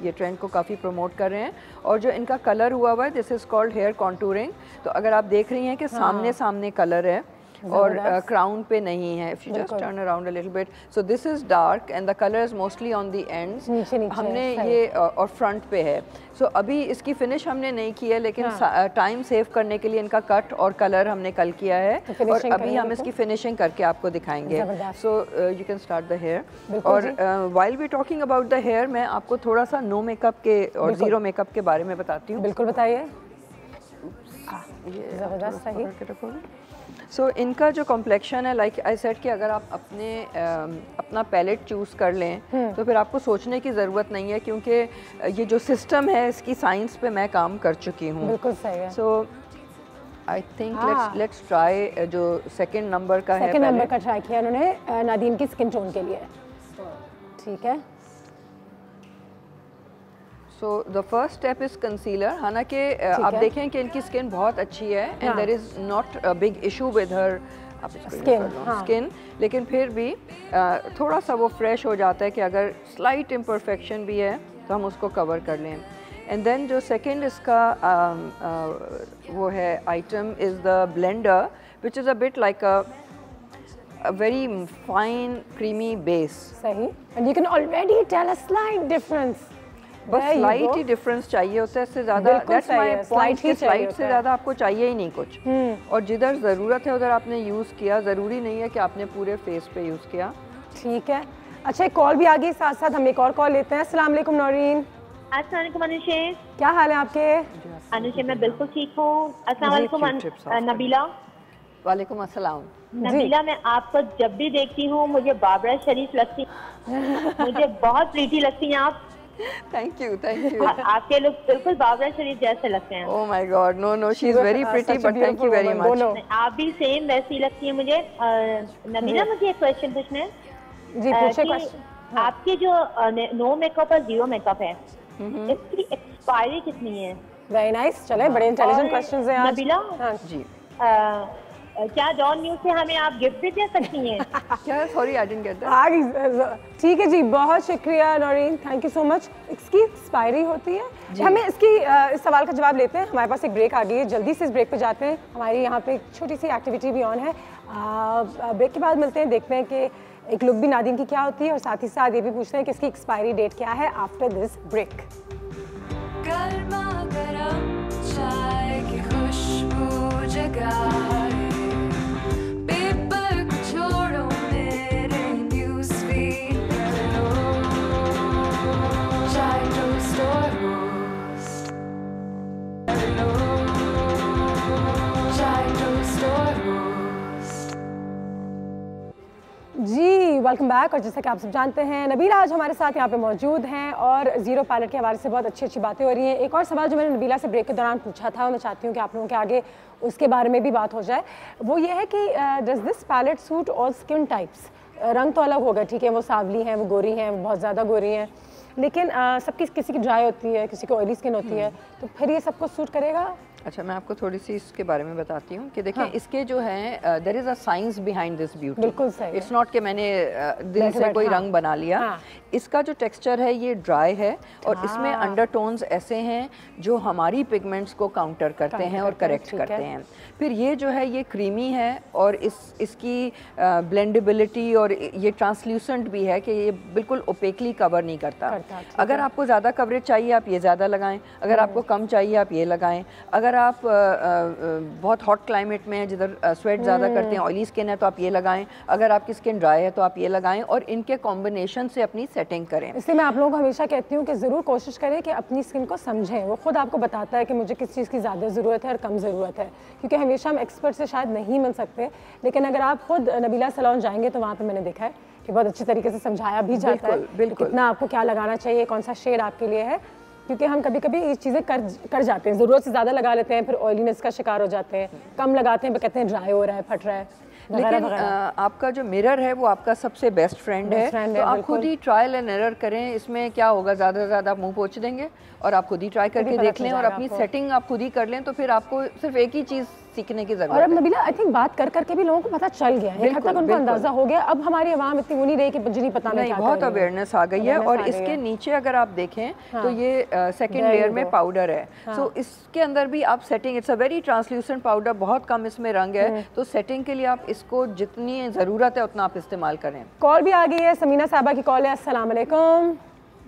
ये ट्रेंड को काफ़ी प्रमोट कर रहे हैं। और जो इनका कलर हुआ हुआ है, this is called hair contouring. तो अगर आप देख रही हैं कि सामने सामने कलर है और क्राउन पे नहीं है, if you just turn around a little bit, so this is dark and the colour is mostly on the ends, हमने ये और फ्रंट पे है। सो अभी इसकी फिनिश हमने नहीं की है, लेकिन टाइम सेव करने के लिए इनका कट और कलर हमने कल किया है और अभी हम इसकी फिनिशिंग करके आपको दिखाएंगे। So you can start the hair. और while we talking about the hair, मैं आपको थोड़ा सा नो मेकअप के और जीरो मेकअप के बारे में बताती हूँ। बिल्कुल बताइए। ज़बरदस्त, सही। सो इनका जो कॉम्प्लेक्शन है, लाइक आई सेड कि अगर आप अपना पैलेट चूज़ कर लें तो फिर आपको सोचने की ज़रूरत नहीं है, क्योंकि ये जो सिस्टम है इसकी साइंस पे मैं काम कर चुकी हूँ। बिल्कुल सही है। So I think let's try जो सेकंड नंबर का है, सेकंड नंबर का ट्राई किया उन्होंने नादीम की स्किन टोन के लिए। ठीक है। So the first step is concealer. हालांकि आप देखें कि इनकी स्किन बहुत अच्छी है and there is not a big issue with her skin, लेकिन फिर भी थोड़ा सा वो फ्रेश हो जाता है कि अगर स्लाइट इम्परफेक्शन भी है तो हम उसको कवर कर लें। एंड देन जो सेकंड इसका वो है item is the blender, which is a bit like a very fine creamy base. सही। And you can already tell a slight difference. बस स्लाइट ही डिफरेंस चाहिए होता है, इससे ज़्यादा दैट्स माय पॉइंट कि स्लाइट से ज़्यादा आपको चाहिए ही नहीं कुछ। और जिधर ज़रूरत है उधर आपने यूज़ किया, ज़रूरी नहीं है कि आपने पूरे फेस पे यूज़ किया। ठीक है। अच्छा, एक कॉल भी आ गई, साथ साथ हम एक और कॉल लेते हैं। अस्सलाम वालेकुम नौरीन। अस्सलाम वालेकुम अनुशे। क्या हाल है आपके? अनुशे मैं बिल्कुल ठीक हूँ। अस्सलाम वालेकुम नबीला। वालेकुम अस्सलाम। नबीला, मैं आपको जब भी देखती हूँ मुझे बाबरा शरीफ लगती मुझे बहुत प्रीटी लगती हैं आप। Thank you thank you. आपके लोग बिल्कुल बाबरा शरीफ जैसे लगते हैं। Oh my god, no no, she is very pretty but thank you very much. आप भी सेम वैसी लगती हैं मुझे। नबीला, मुझे एक क्वेश्चन पूछना है। जी पूछे क्वेश्चन। आपकी जो नो मेकअप और जीरो मेकअप है, इसकी एक्सपायरी कितनी है? Very nice. चले, बड़े इंटेलिजेंट क्वेश्चंस हैं आज। नबीला जी, क्या डॉन न्यूज़ से हमें आप गिफ्ट भी दे सकती हैं? क्या? Sorry I didn't get that. ठीक है जी, बहुत शुक्रिया Naureen, thank you so much. इसकी एक्सपायरी होती है? हमें इसकी इस सवाल का जवाब लेते हैं। हमारे पास एक ब्रेक आ गई है, जल्दी से इस ब्रेक पे जाते हैं। हमारी यहाँ पे एक छोटी सी एक्टिविटी भी ऑन है। ब्रेक के बाद मिलते हैं, देखते हैं कि एक लुक भी नादिम की क्या होती है और साथ ही साथ ये भी पूछते हैं कि इसकी एक्सपायरी डेट क्या है आफ्टर दिस ब्रेक। गर्मा गरम चाय की खुशबू जगाए, पेपर को छोड़ो मेरे न्यूज़ फीड पर लो, चाय टोस्ट और रोस्ट लो, चाय टोस्ट और रोस्ट। जी वेलकम बैक। और जैसा कि आप सब जानते हैं, नबीला आज हमारे साथ यहाँ पे मौजूद हैं और ज़ीरो पैलेट के हवाले से बहुत अच्छी अच्छी बातें हो रही हैं। एक और सवाल जो मैंने नबीला से ब्रेक के दौरान पूछा था, मैं चाहती हूँ कि आप लोगों के आगे उसके बारे में भी बात हो जाए। वो ये है कि does this palette suit all skin types? रंग तो अलग होगा, ठीक है, वो सावली हैं, वो गोरी हैं, वो बहुत ज़्यादा गोरी हैं, लेकिन सबकी किसी की ड्राई होती है, किसी को ऑयली स्किन होती है, तो फिर ये सबको सूट करेगा? अच्छा, मैं आपको थोड़ी सी इसके बारे में बताती हूँ कि देखें, इसके जो है there is a science behind this beauty. बिल्कुल सही। इट्स नॉट कि मैंने दिल से कोई रंग बना लिया। इसका जो टेक्सचर है ये ड्राई है और इसमें अंडरटोन्स ऐसे हैं जो हमारी पिगमेंट्स को काउंटर करते हैं और करेक्ट करते हैं। फिर ये जो है ये क्रीमी है और इसकी ब्लेंडेबिलिटी और ये ट्रांसल्यूसेंट भी है कि ये बिल्कुल ओपेकली कवर नहीं करता। अगर आपको ज़्यादा कवरेज चाहिए आप ये ज़्यादा लगाएं, अगर आपको कम चाहिए आप ये लगाएं। अगर आप बहुत हॉट क्लाइमेट में हैं जिधर स्वेट ज़्यादा करते हैं, ऑयली स्किन है, तो आप ये लगाएं। अगर आपकी स्किन ड्राई है तो आप ये लगाएं और इनके कॉम्बिनेशन से अपनी सेटिंग करें। इसलिए मैं आप लोगों को हमेशा कहती हूँ कि ज़रूर कोशिश करें कि अपनी स्किन को समझें। वो खुद आपको बताता है कि मुझे किस चीज़ की ज़्यादा ज़रूरत है और कम ज़रूरत है, क्योंकि हमेशा हम एक्सपर्ट से शायद नहीं मिल सकते, लेकिन अगर आप खुद नबीला सैलून जाएंगे तो वहाँ पर मैंने देखा है कि बहुत अच्छी तरीके से समझाया भी जाता है कि कितना आपको क्या लगाना चाहिए, कौन सा शेड आपके लिए है। क्योंकि हम कभी कभी ये चीज़ें कर जाते हैं, ज़रूरत से ज़्यादा लगा लेते हैं, फिर ऑयलीनेस का शिकार हो जाते हैं। कम लगाते हैं, कहते हैं ड्राई हो रहा है, फट रहा है। लेकिन आपका जो मिरर है वो आपका सबसे बेस्ट फ्रेंड है, तो आप खुद ही ट्रायल एंड एरर करें। इसमें क्या होगा, ज़्यादा से ज़्यादा आप मुंह पोंछ देंगे और आप खुद ही ट्राई करके देख लें और अपनी सेटिंग आप खुद ही कर लें, तो फिर आपको सिर्फ एक ही चीज़ सीखने की जरूरत है। और अब नबीला आई थिंक बात कर करके भी लोगों को पता चल गया है, एक हद तक उनको अंदाजा हो गया। अब हमारी आवाम इतनी वो नहीं रही कि बिजली पता नहीं, बहुत अवेयरनेस आ गई है। और इसके नीचे अगर आप देखें तो ये सेकेंड लेयर में पाउडर है, तो इसके अंदर भी आप setting, it's a very translucent powder, बहुत कम इसमें रंग है, तो सेटिंग के लिए आप इसको जितनी ज़रूरत है उतना आप इस्तेमाल करें। कॉल भी आ गई है, समीना साहबा की कॉल है। अस्सलाम वालेकुम।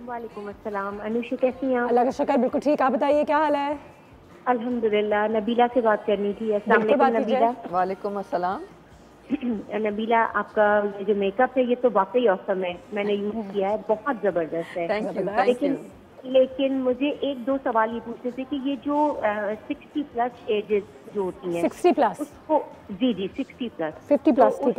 वालेकुम अस्सलाम। अनुषा कैसी हैं? अल्लाह का शुक्र, बिल्कुल ठीक। आप बताइए क्या हाल है? अल्हम्दुलिल्लाह। नबीला से बात करनी थी। अस्सलाम वालेकुम नबीला। वालेकुम अस्सलाम। नबीला, आपका ये जो मेकअप है ये तो वाकई औसम है, मैंने यूज किया है, बहुत जबरदस्त है। लेकिन मुझे एक दो सवाल ये पूछने थे कि ये जो 60 प्लस एजेस जो होती हैं, 60 प्लस उसको, जी 60 प्लस 50 प्लस ठीक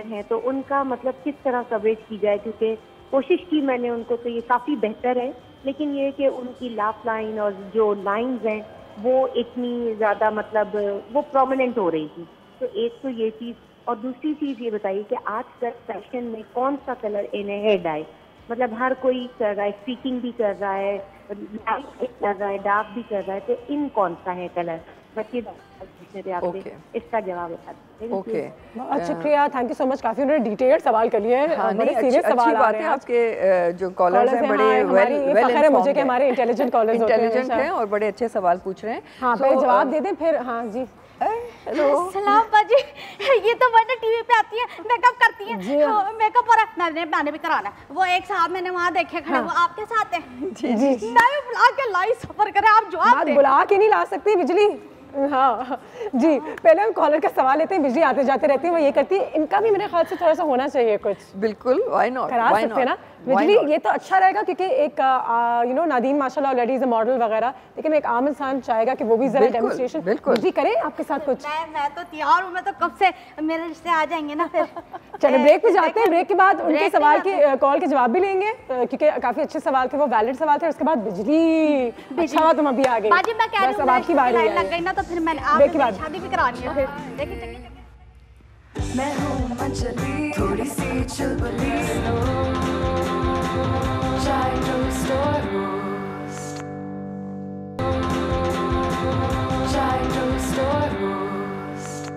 है, तो उनका मतलब किस तरह कवरेज की जाए? क्योंकि कोशिश की मैंने उनको, तो ये काफ़ी बेहतर है, लेकिन ये कि उनकी लाफ लाइन और जो लाइंस हैं वो इतनी ज़्यादा मतलब वो प्रोमिनेंट हो रही थी। तो एक तो ये चीज़, और दूसरी चीज़ ये बताइए कि आजकल फैशन में कौन सा कलर इन्हें हेड आए, मतलब हर कोई कर रहा है, स्पीकिंग भी कर रहा है, लाइट भी कर रहा है, डार्क भी कर रहा है, तो इन कौन सा है कलर? बच्चे आपसे इसका जवाब बता दें। ओके, बहुत शुक्रिया, थैंक यू सो मच। काफी उन्होंने डिटेल सवाल कर लिए हैं, बड़े सीरियस सवाल आ रहे हैं। आपके जो कॉलर्स हैं बड़े वेल इन्फॉर्म्ड, मुझे कि हमारे इंटेलिजेंट कॉलर्स इंटेलिजेंट हैं और बड़े अच्छे सवाल पूछ रहे हैं। हाँ, पहले जवाब दे दें फिर। हाँ जी, सलाम बाजी। ये तो वरना टीवी पे आती है, मेकअप करती है, मेकअप और मैंने भी कराना। वो एक साहब मैंने वहाँ देखे खड़े, वो आपके साथ है। जी जी, मैं बुला के लाई सफर करे, आप जवाब दें। बुला के नहीं ला सकती बिजली। हाँ जी, पहले हम कॉलर का सवाल लेते हैं, बिजली आते जाते रहती है, वो ये करती है। इनका भी मेरे ख्याल से थोड़ा सा होना चाहिए कुछ। बिल्कुल, व्हाई नॉट, करा सकते हैं ना बिजली, ये तो अच्छा रहेगा। क्योंकि एक नादीन माशाल्लाह ऑलरेडी इज अ मॉडल वगैरह, लेकिन एक आम इंसान चाहेगा कि वो भी जरा डेमोन्स्ट्रेशन बिजली करे आपके साथ कुछ। मैं तो तैयार हूँ, मैं तो कब से, मेरे रिश्ते आ जाएंगे ना फिर। चलो ब्रेक पे जाते हैं, ब्रेक के बाद उनके सवाल के कॉल के जवाब भी लेंगे, क्योंकि काफी अच्छे सवाल थे, वो वैलिड सवाल थे। उसके बाद बिजली, अच्छा तुम अभी आ गई। बाजी मैं कह रही हूं, आपकी बारी लग गई ना, तो फिर मैंने आपकी शादी भी करानी है फिर। देखिए मैं हूँ मंचली, थोड़ी सी चुलबुली, चाय टोस्ट और रोस्ट, चाय टोस्ट और roast.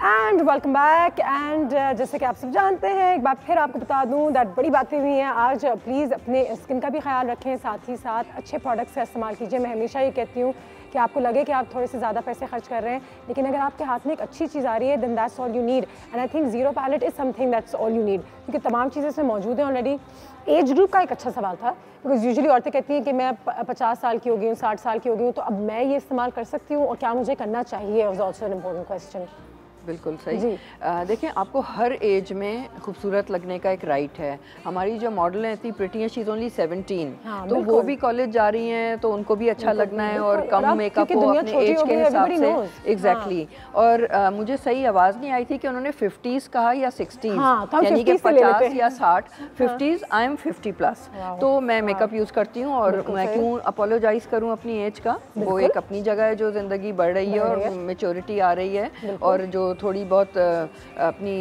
And welcome back. And जैसे कि आप सब जानते हैं, एक बार फिर आपको बता दूं दैट बड़ी बातें हुई हैं आज। प्लीज़ अपने स्किन का भी ख्याल रखें, साथ ही साथ अच्छे प्रोडक्ट्स का इस्तेमाल कीजिए। मैं हमेशा ये कहती हूँ कि आपको लगे कि आप थोड़े से ज़्यादा पैसे खर्च कर रहे हैं, लेकिन अगर आपके हाथ में एक अच्छी चीज़ आ रही है, then that's all you need. And I think zero palette is something that's all you need, क्योंकि तमाम चीज़ें इसमें मौजूद हैं ऑलरेडी। एज ग्रुप का एक अच्छा सवाल था, बिकॉज यूजुअली औरतें कहती हैं कि मैं 50 साल की हो गई हूँ, 60 साल की हो गई हूँ, तो अब मैं ये इस्तेमाल कर सकती हूँ और क्या मुझे करना चाहिए? Was also an important question. बिल्कुल सही। देखिए, आपको हर एज में खूबसूरत लगने का एक राइट है। हमारी जो मॉडल है इतनी प्रिटी है, शी इज़ ओनली 17, तो वो भी कॉलेज जा रही हैं, तो उनको भी अच्छा लगना है और कम मेकअप हो अपने एज के हिसाब से। एग्जैक्टली। और मुझे सही आवाज़ नहीं आई थी कि उन्होंने 50s कहा या 60s, यानी कि 50 या 60। 50s, आई एम 50 प्लस, तो मैं मेकअप यूज़ करती हूँ और मैं क्यों अपोलोजाइज़ करूँ अपनी एज का। वो एक अपनी जगह है, जो ज़िंदगी बढ़ रही है और मेच्योरिटी आ रही है, और जो थोड़ी बहुत अपनी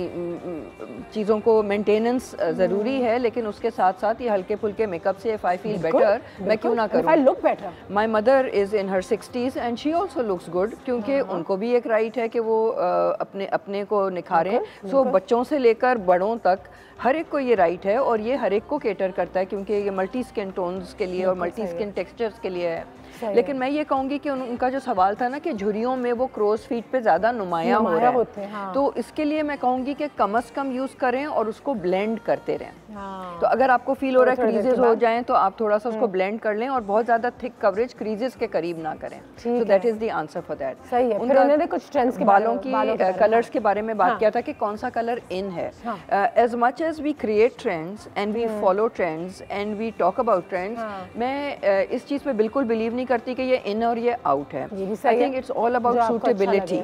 चीज़ों को मेंटेनेंस ज़रूरी है, लेकिन उसके साथ साथ ये हल्के फुल्के मेकअप से इफ आई फील बेटर, मैं क्यों ना करूँ। I look better. My mother is in her 60s and she also looks good, क्योंकि उनको भी एक राइट है कि वो अपने को निखारें। सो बच्चों से लेकर बड़ों तक हर एक को ये राइट है, और ये हर एक को केटर करता है, क्योंकि ये मल्टी स्किन टोन्स के लिए और मल्टी स्किन टेक्सचर्स के लिए है। लेकिन मैं ये कहूँगी कि उनका जो सवाल था ना कि झुर्रियों में वो क्रोज फीट पे ज़्यादा नुमाया हो रहा है, हाँ। तो इसके लिए मैं कहूँगी कि कम से कम यूज़ करें और उसको ब्लेंड करते रहें। हाँ। तो अगर आपको फील हो रहा है क्रीजेस हो जाएं, तो आप थोड़ा सा उसको ब्लेंड कर लें और बहुत ज़्यादा थिक कवरेज क्रीजेस के करीब ना करें। So that is the answer for that. सही है। फिर उन्होंने कुछ ट्रेंड्स के बालों की कलर्स के बारे में बात किया था कि कौन सा कलर इन है। As much as we create trends and we follow trends and we talk about trends, मैं इस चीज़ पे बिल्कुल बिलीव नहीं करती कि ये इन और ये आउट है। I think it's all about suitability.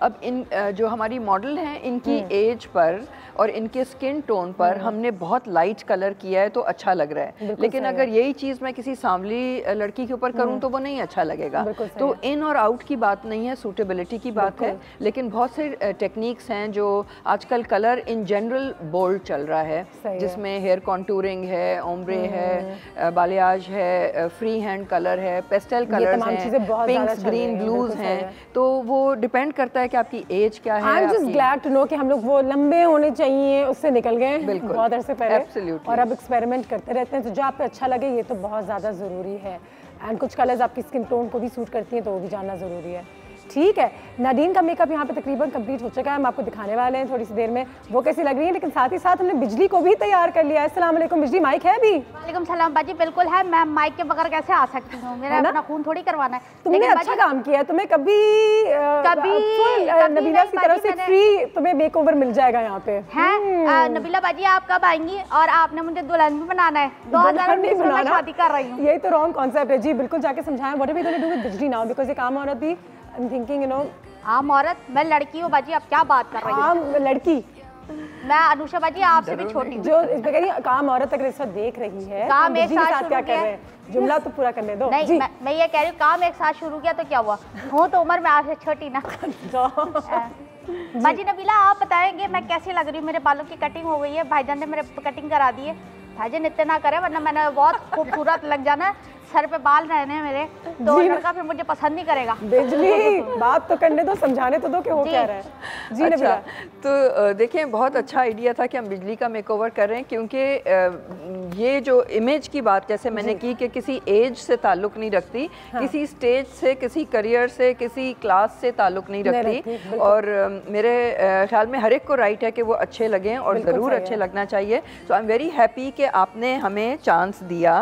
अब इन जो हमारी मॉडल हैं इनकी एज पर और इनके स्किन टोन पर हमने बहुत लाइट कलर किया है तो अच्छा लग रहा है, लेकिन अगर यही चीज़ मैं किसी सांवली लड़की के ऊपर करूं तो वो नहीं अच्छा लगेगा। तो इन और आउट की बात नहीं है, सूटेबिलिटी की बात है। लेकिन बहुत से टेक्निक्स हैं जो आजकल कलर इन जनरल बोल्ड चल रहा है, जिसमें हेयर कॉन्टूरिंग है, ओम्ब्रे है, बालियाज है, फ्री हैंड कलर है, पेस्टल कलर्स हैं, पिंक्स, ग्रीन, ब्लूज हैं। तो वो डिपेंड करता है कि आपकी एज क्या है। I am just glad to know कि हम लोग वो लंबे होने चाहिए उससे निकल गए बहुत अरसे पहले, और अब एक्सपेरिमेंट करते रहते हैं। तो जो आप पे अच्छा लगे ये तो बहुत ज़्यादा ज़रूरी है। एंड कुछ कलर्स आपकी स्किन टोन को भी सूट करती हैं तो वो भी जानना ज़रूरी है। ठीक है, नादीन का मेकअप यहाँ पे तकरीबन कंप्लीट हो चुका है, हम आपको दिखाने वाले हैं थोड़ी सी देर में वो कैसी लग रही है। लेकिन साथ ही साथ हमने बिजली को भी तैयार कर लिया है। अस्सलाम वालेकुम बिजली, माइक है अभी? वालेकुम सलाम बाजी, बिल्कुल है। मैं माइक के बगैर कैसे आ सकती हूँ, मेरा अपना खून थोड़ी करवाना है। तुमने अच्छा काम किया है, तुम्हें कभी नबीला की तरफ से फ्री तुम्हें मेकओवर मिल जाएगा यहाँ पे। है नबीला बाजी, आप कब आएंगी? और आपने मुझे दुल्हन भी बनाना है, 2019 में मैं शादी कर रही हूँ। यही तो रॉन्ग कॉन्सेप्ट है जी, बिल्कुल जाके समझाएं what are we going to do with Bijli now, because एक आम औरत भी I am thinking you know. आम औरत? मैं लड़की हूँ बाजी, आप क्या बात कर रही हैं? आम लड़की? मैं अनुषा बाजी आपसे भी छोटी हूँ। जो इस पे काम औरत अगर इस वक्त देख रही है, काम एक साथ क्या कर रहे हैं, जुमला तो पूरा करने दो। नहीं, मैं ये कह रही हूँ काम एक साथ शुरू किया तो क्या हुआ, हूँ तो उम्र में आपसे छोटी ना। बाजी नबीला आप बताएंगे मैं कैसी लग रही हूँ? मेरे बालों की कटिंग हो गई है, भाईजान ने मेरे कटिंग करा दी है। भाईजान इतने ना करे वरना मैंने बहुत खूबसूरत लग जाना, सर पे बाल रहने हैं मेरे, तो लड़का फिर मुझे पसंद नहीं करेगा। बिजली बात तो करने दो, समझाने तो दो कि हो क्या रहा है। जी अच्छा, तो देखिए बहुत अच्छा आइडिया था कि हम बिजली का मेकओवर कर रहे हैं, क्योंकि ये जो इमेज की बात जैसे मैंने की कि किसी एज से ताल्लुक़ नहीं रखती, किसी स्टेज से, किसी करियर से, किसी क्लास से ताल्लुक़ नहीं रखती। और मेरे ख्याल में हर एक को राइट है कि वो अच्छे लगें और ज़रूर अच्छे लगना चाहिए। सो आई एम वेरी हैप्पी कि आपने हमें चांस दिया।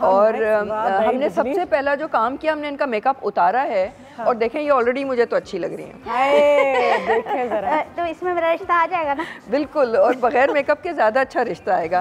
और हमने सबसे पहला जो काम किया, हमने इनका मेकअप उतारा है। और देखें ये ऑलरेडी मुझे तो अच्छी लग रही है। देखें जरा। तो इसमें मेरा रिश्ता आ जाएगा ना? बिल्कुल, और बगैर मेकअप के ज़्यादा अच्छा रिश्ता आएगा।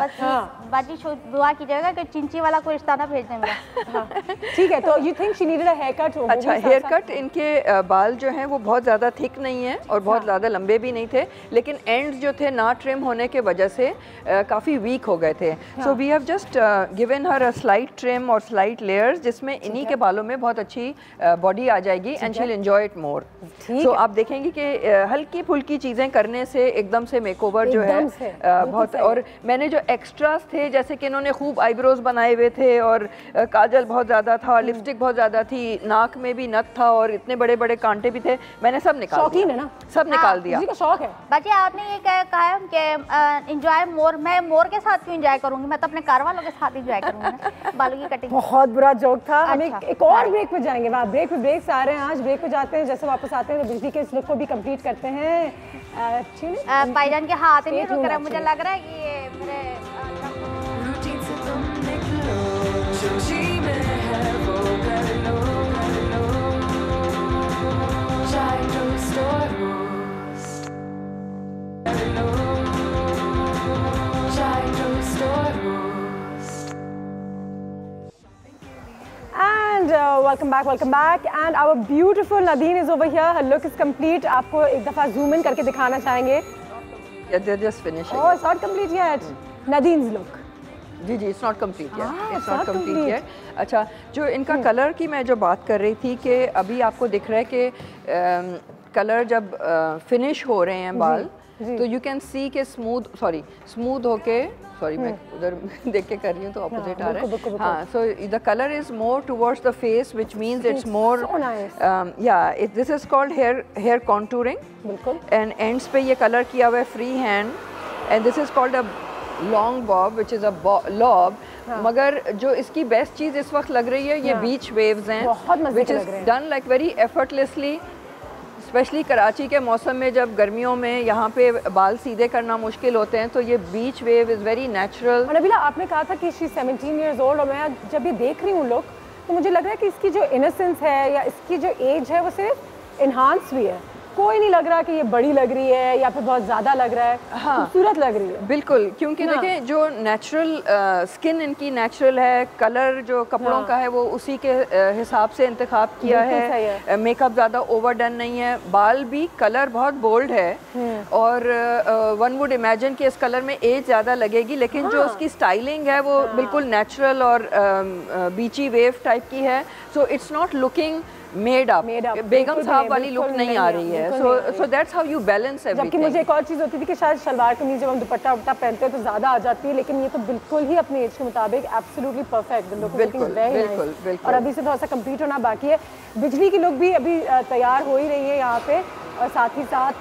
बाजी दुआ कीजिएगा कि चिंची वाला कोई रिश्ता ना भेज दें मेरा। ठीक है, तो you think she needed a hair cut? अच्छा, हेयर कट, इनके बाल जो हैं वो बहुत ज़्यादा थिक नहीं है और बहुत ज़्यादा लंबे भी नहीं थे, लेकिन एंड्स जो थे ना ट्रिम होने के वजह से काफ़ी वीक हो गए थे। So we have just given her a slight trim और स्लाइट लेयर्स, जिसमें इन्हीं के बालों में बहुत अच्छी बॉडी आ जाएगी and she will enjoy it more. So आप देखेंगे कि हल्की फुल्की चीज़ें करने से एकदम से मेकओवर जो है बहुत। और मैंने जो एक्स्ट्रास थे, जैसे कि इन्होंने खूब आईब्रोज बनाए हुए थे और काजल बहुत ज़्यादा था, लिपस्टिक बहुत ज़्यादा थी, नाक में भी नथ था और इतने बड़े बड़े कांटे भी थे, मैंने सब निकाल दिया। है ना? सब निकाल दिया। का शौक है बाजी। आपने ये कहा है कि एंजॉय मोर, मैं मोर के साथ क्यों एंजॉय करूंगी? मैं तो अपने कार वालों के साथ एंजॉय करूंगी बालों की कटिंग। बहुत बुरा जोक था। हम एक और ब्रेक पे जाएंगे। वहाँ ब्रेक पे ब्रेक्स आ रहे हैं, आज ब्रेक पे जाते हैं, जैसे वापस आते हैं तो बिजली के इस लुक को भी कंप्लीट करते हैं। भाईजान के हाथ नहीं रुक रहा है, मुझे लग रहा है कि ये मेरे welcome back and our beautiful Nadeen is over here. Her look is complete. आपको एक दफा zoom in करके दिखाना चाहेंगे? Yeah, they're just finishing. Oh, it's not complete yet. Nadeen's look. Ji, it's not complete yet. It's not complete yet. अच्छा, जो इनका कलर की मैं जो बात कर रही थी कि अभी आपको दिख रहा है कि कलर जब फिनिश हो रहे हैं बाल, तो यू कैन सी के स्मूथ होके, सॉरी मैं उधर देख के कर रही हूँ तो ऑपोजिट आ रहा है। हाँ, so the colour is more towards the face, which means it's more, या this is called hair contouring. बिल्कुल। एंड एंड्स पे ये कलर किया हुआ है free hand, and this is called a long bob which is a lob. मगर जो इसकी बेस्ट चीज़ इस वक्त लग रही है, ये बीच वेव्स हैं, which is done like very effortlessly, specially Karachi के मौसम में जब गर्मियों में यहाँ पे बाल सीधे करना मुश्किल होते हैं, तो ये beach wave is very natural. Nabila, आपने कहा था कि शी 17 years old, और मैं जब ये देख रही हूँ लोग, तो मुझे लग रहा है कि इसकी जो इनोसेंस है या इसकी जो एज है वो सिर्फ इन्हांस हुई है। कोई नहीं लग रहा कि ये बड़ी लग रही है या फिर बहुत ज़्यादा लग रहा है, हाँ, खूबसूरत लग रही है। बिल्कुल, क्योंकि देखें जो नेचुरल स्किन इनकी नेचुरल है, कलर जो कपड़ों का है वो उसी के हिसाब से इंतखाब किया है, मेकअप ज़्यादा ओवरडन नहीं है, बाल भी कलर बहुत बोल्ड है और वन वुड इमेजिन कि इस कलर में एज ज़्यादा लगेगी, लेकिन जो उसकी स्टाइलिंग है वो बिल्कुल नेचुरल और बीची वेव टाइप की है। So it's not looking made up, बेगम साहब वाली लुक नहीं आ रही है। So that's how you balance everything. जबकि मुझे एक और चीज़ होती थी कि शायद शलवार कमीज जब हम दुपट्टा वट्टा पहनते हैं तो ज़्यादा आ जाती है, लेकिन ये तो बिल्कुल ही अपने एज के मुताबिक एब्सोल्युटली परफेक्ट। बिल्कुल। और अभी से थोड़ा सा कंप्लीट होना बाकी है। बिजली की लुक भी अभी तैयार हो ही रही है यहाँ पे, और साथ ही साथ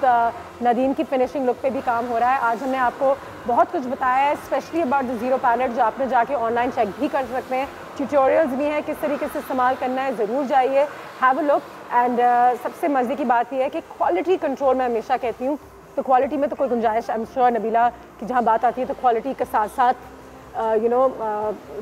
नदीम की फिनिशिंग लुक पे भी काम हो रहा है। आज हमने आपको बहुत कुछ बताया है, specially about the zero palette, जो आपने जाके ऑनलाइन चेक भी कर सकते हैं। ट्यूटोरियल्स भी हैं किस तरीके से इस्तेमाल करना है, ज़रूर जाइए, हैव अ लुक। एंड सबसे मज़े की बात यह है कि क्वालिटी कंट्रोल मैं हमेशा कहती हूँ, तो क्वालिटी में तो कोई गुंजाइश आई एम श्योर नबीला कि जहाँ बात आती है तो क्वालिटी के साथ साथ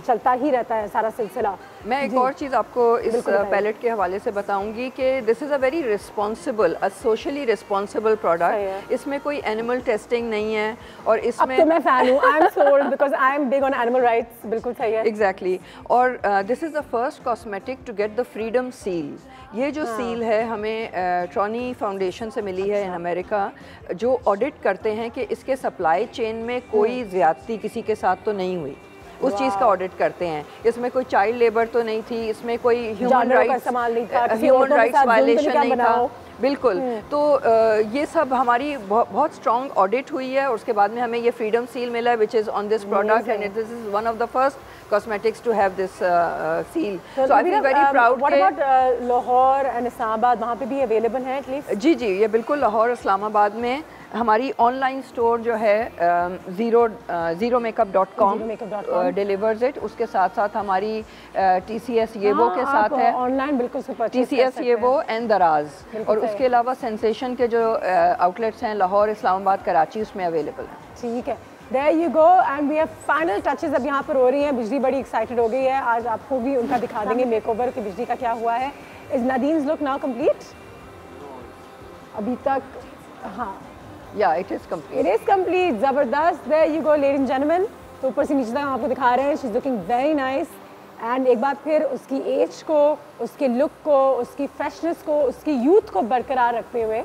चलता ही रहता है सारा सिलसिला। मैं एक और चीज़ आपको इस पैलेट के हवाले से बताऊंगी कि this is a very responsible, a socially responsible product. इसमें कोई एनिमल टेस्टिंग नहीं है और इसमें अब तो मैं फैन हूँ, I am sold because I am big on animal rights. बिल्कुल सही है, एग्जैक्टली। और this is the first cosmetic to get the freedom seal. ये जो सील है हमें ट्रॉनी फाउंडेशन से मिली है इन अमेरिका, जो ऑडिट करते हैं कि इसके सप्लाई चेन में कोई ज़्यादती किसी के साथ तो नहीं हुई, उस चीज़ का ऑडिट करते हैं। इसमें कोई चाइल्ड लेबर तो नहीं थी, इसमें कोई ह्यूमन राइट्स वायलेशन नहीं था। बिल्कुल। तो ये सब हमारी बहुत स्ट्रॉन्ग ऑडिट हुई है और उसके बाद में हमें ये फ्रीडम सील मिला है, which is on this product and this is one of the first cosmetics to have this seal. So I feel very proud. What about Lahore and Islamabad, वहाँ पे भी अवेलेबल है एटलीस्ट? जी जी, ये बिल्कुल लाहौर इस्लामाबाद में हमारी ऑनलाइन स्टोर जो है zeromakeup.com डिलीवर्स इट। उसके साथ साथ हमारी TCS येवो के साथ है ऑनलाइन, बिल्कुल सुपर TCS येवो एंड दराज, और उसके अलावा सेंसेशन के जो आउटलेट्स हैं लाहौर, इस्लामाबाद, कराची, उसमें अवेलेबल हैं। ठीक है, There you go, and we have final touches अब यहाँ पर हो रही हैं। बिजली बड़ी एक्साइटेड हो गई है, आज आपको भी उनका दिखा देंगे मेकओवर कि बिजली का क्या हुआ है। Is Nadine's look now complete? अभी तक हाँ, Yeah, it is complete. It is complete, ज़बरदस्त। There you go, ladies and gentlemen। तो ऊपर से नीचे तक हम आपको दिखा रहे हैं। She's looking very nice, and एक बार फिर उसकी एज को, उसके लुक को, उसकी फ्रेशनेस को, उसकी यूथ को बरकरार रखते हुए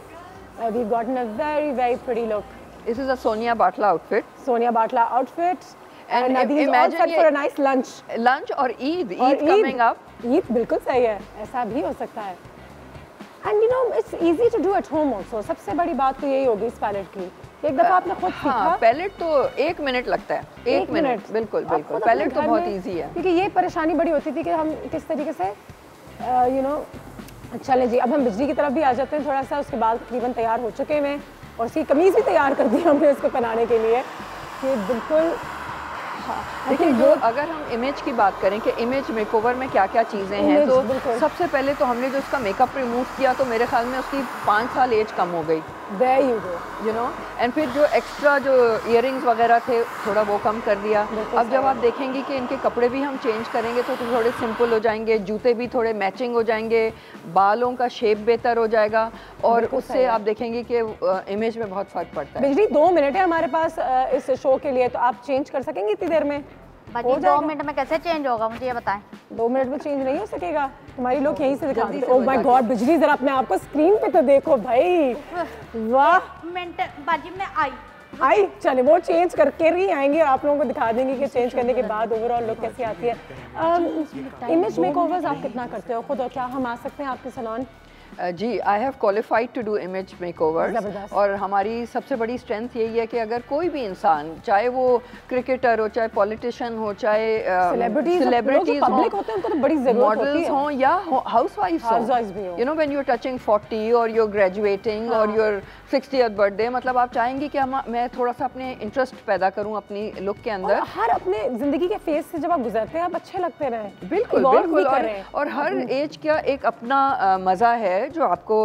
we've gotten a very very pretty look. This is a Sonia Batla outfit. Sonia Batla outfit. And Nadine's all set for a nice lunch. Lunch or Eid coming up. Eid बिल्कुल सही है, ऐसा भी हो सकता है। And you know it's easy to do at home also. सबसे बड़ी बात तो यही होगी इस पैलेट की। एक दफ़ा आपने खुद सीखा। पैलेट तो 1 मिनट लगता है, 1 मिनट। बिल्कुल बिल्कुल, पैलेट तो बहुत ईजी है। क्योंकि ये परेशानी बड़ी होती थी कि हम किस तरीके से चलें जी। अब हम बिजली की तरफ भी आ जाते हैं थोड़ा सा। उसके बाद तकरीबन तैयार हो चुके हैं और उसकी कमीज़ भी तैयार कर दी हमने उसको पहनाने के लिए कि बिल्कुल। देखिए, जो अगर हम इमेज की बात करें कि इमेज मेकओवर में क्या क्या चीज़ें हैं, तो सबसे पहले तो हमने जो उसका मेकअप रिमूव किया तो मेरे ख्याल में उसकी 5 साल एज कम हो गई। There you go. You know, and फिर जो एक्स्ट्रा जो इयरिंग्स वगैरह थे थोड़ा वो कम कर दिया। अब जब आप देखेंगे कि इनके कपड़े भी हम चेंज करेंगे तो थोड़े सिंपल हो जाएंगे, जूते भी थोड़े मैचिंग हो जाएंगे, बालों का शेप बेहतर हो जाएगा और उससे आप देखेंगे कि इमेज में बहुत फ़र्क पड़ता है। बिजली 2 मिनट है हमारे पास इस शो के लिए, तो आप चेंज कर सकेंगे इतनी देर में? बाकी 2 मिनट में कैसे चेंज होगा मुझे ये बताएं। 2 मिनट में चेंज नहीं हो सकेगा, तुम्हारी लोग यहीं से दिखा देते। ओह माय गॉड बिजली, जरा अपने आप को स्क्रीन पे तो देखो भाई, वाह। मिनट बाजी में आई चले वो चेंज करके ही आएंगे और आप लोगों को दिखा देंगे कि चेंज करने के बाद ओवरऑल लुक कैसी आती है। इमेज मेकओवर्स आप कितना करते हो खुद, और क्या हम आ सकते हैं आपके सैलून? जी, I have qualified to do image makeovers और हमारी सबसे बड़ी स्ट्रेंथ यही है कि अगर कोई भी इंसान, चाहे वो क्रिकेटर हो, चाहे पॉलिटिशियन हो, चाहे सेलिब्रिटीज हो, मॉडल्स हों या हाउसवाइफ्स हो, you know when you are touching 40 और यू आर ग्रेजुएटिंग और योर 60th बर्थडे, मतलब आप चाहेंगी कि मैं थोड़ा सा अपने इंटरेस्ट पैदा करूं अपनी लुक के अंदर। हर अपने जिंदगी के फेज से जब आप गुजरते हैं आप अच्छे लगते रहें। बिल्कुल बिल्कुल, और हर एज का एक अपना मज़ा है। है जो आपको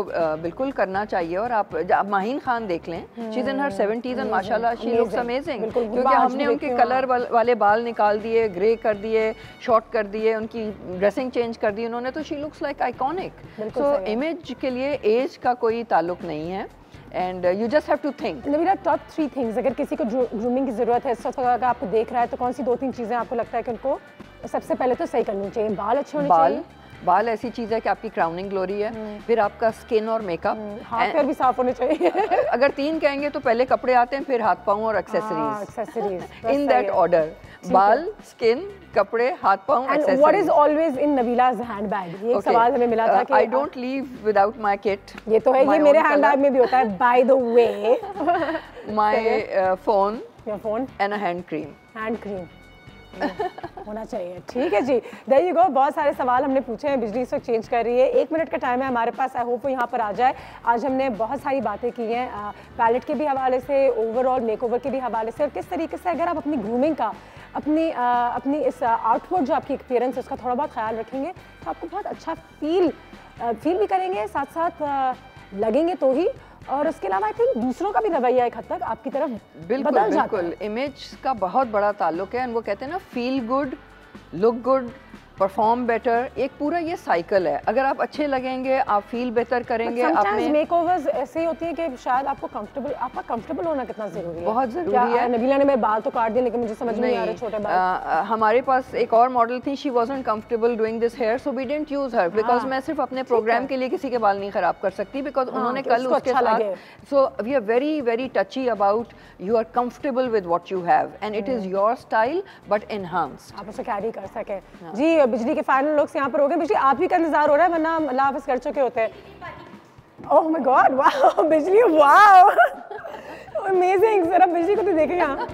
बिल्कुल करना चाहिए। और आप माहीन खान देख लें, she is in her 70s and माशाल्लाह शी लुक्स अमेजिंग, क्योंकि हमने उनके कलर वाले बाल निकाल दिए, ग्रे कर दिए, शॉर्ट कर दिए, उनकी ड्रेसिंग चेंज कर दी उन्होंने, तो she looks like iconic. So image के लिए एज का कोई ताल्लुक नहीं है, and you just have to think. Nabila, top 3 things अगर किसी को ग्रूमिंग की ज़रूरत है इस वक्त अगर आपको देख रहा है, तो कौन सी 2-3 चीज़ें आपको लगता है कि उनको सबसे पहले तो सही करनी चाहिए? बाल अच्छे होने चाहिए। बाल ऐसी चीज़ है कि आपकी क्राउनिंग ग्लोरी है, फिर आपका स्किन और मेकअप, हाथ पैर भी साफ होने चाहिए। अगर 3 कहेंगे तो पहले कपड़े आते हैं, फिर हाथ पाँव और एक्सेसरीज, इन दैट ऑर्डर। बाल, स्किन, कपड़े, हाथ पाँव, accessories. What is always in Nabila's handbag? ये एक सवाल हमें मिला था कि I don't leave without my kit. ये तो है, ये मेरे हैंडबैग में भी होता है by the way. My phone, your phone and a hand cream. Hand cream होना चाहिए। ठीक है जी, देयर यू गो। बहुत सारे सवाल हमने पूछे हैं, बिजली इस वक्त चेंज कर रही है। 1 मिनट का टाइम है हमारे पास, आई होप वो यहाँ पर आ जाए। आज हमने बहुत सारी बातें की हैं पैलेट के भी हवाले से, ओवरऑल मेकओवर के भी हवाले से, और किस तरीके से अगर आप अपनी ग्रूमिंग का, अपनी इस आउटवर्ड जो आपकी एक्सपीरियंस है उसका थोड़ा बहुत ख्याल रखेंगे तो आपको बहुत अच्छा फील भी करेंगे, साथ साथ लगेंगे तो ही। और उसके अलावा आई थिंक दूसरों का भी रवैया एक हद तक आपकी तरफ बदल जाता है। इमेज का बहुत बड़ा ताल्लुक है, वो कहते हैं ना feel good, look good, perform better, एक पूरा ये साइकिल है। अगर आप अच्छे लगेंगे, आप फील बेहतर करेंगे। अपने मेकओवर्स ऐसे ही होती हैं कि शायद आपको कंफर्टेबल होना कितना जरूरी है? बहुत जरूरी है। नबीला ने मेरे बाल तो काट दिए, लेकिन मुझे समझ नहीं आ रहे छोटे बाल। हमारे पास एक और मॉडल थी, she wasn't comfortable doing this hair, so we didn't use her, because मैं सिर्फ अपने प्रोग्राम के लिए किसी के बाल नहीं खराब कर सकती, बिकॉज उन्होंने कल उसके साथ। So we are very very touchy about you are comfortable with what you have and it is your style but enhanced, आप उसे कैरी कर सके। जी, बिजली के फाइनल लोग यहाँ पर हो गए। बिजली आप ही का इंतजार हो रहा है, वरना अल्लाह हाफिज़ कर चुके होते हैं। ओह माय गॉड, वाओ बिजली, वाओ अमेजिंग। जरा बिजली को तो देखें यहाँ।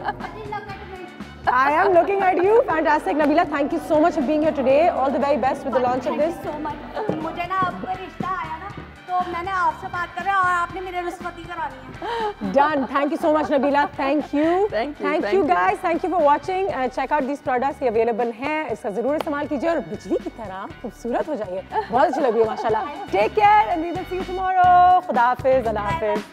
I am looking at you, fantastic. Nabila, thank you so much for being here today. All the very best with the launch of this. Thank you so much. मुझे ना आपका रिश्ता आया ना, तो मैंने आपसे बात कर रहा और आपने मेरे रिश्वती करानी है। Done. Thank you so much, Nabila. Thank you. Thank you guys. Thank you for watching. Check out these products. ये available हैं. इसका जरूर इस्तेमाल कीजिए और बिजली की तरह खूबसूरत हो जाइए। बहुत अच्छी लगी है माशाल्लाह। Take care and we will see you tomorrow. खुदा हाफिज़, अल्लाह हाफिज़।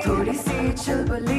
थोड़ी सी चुलबुली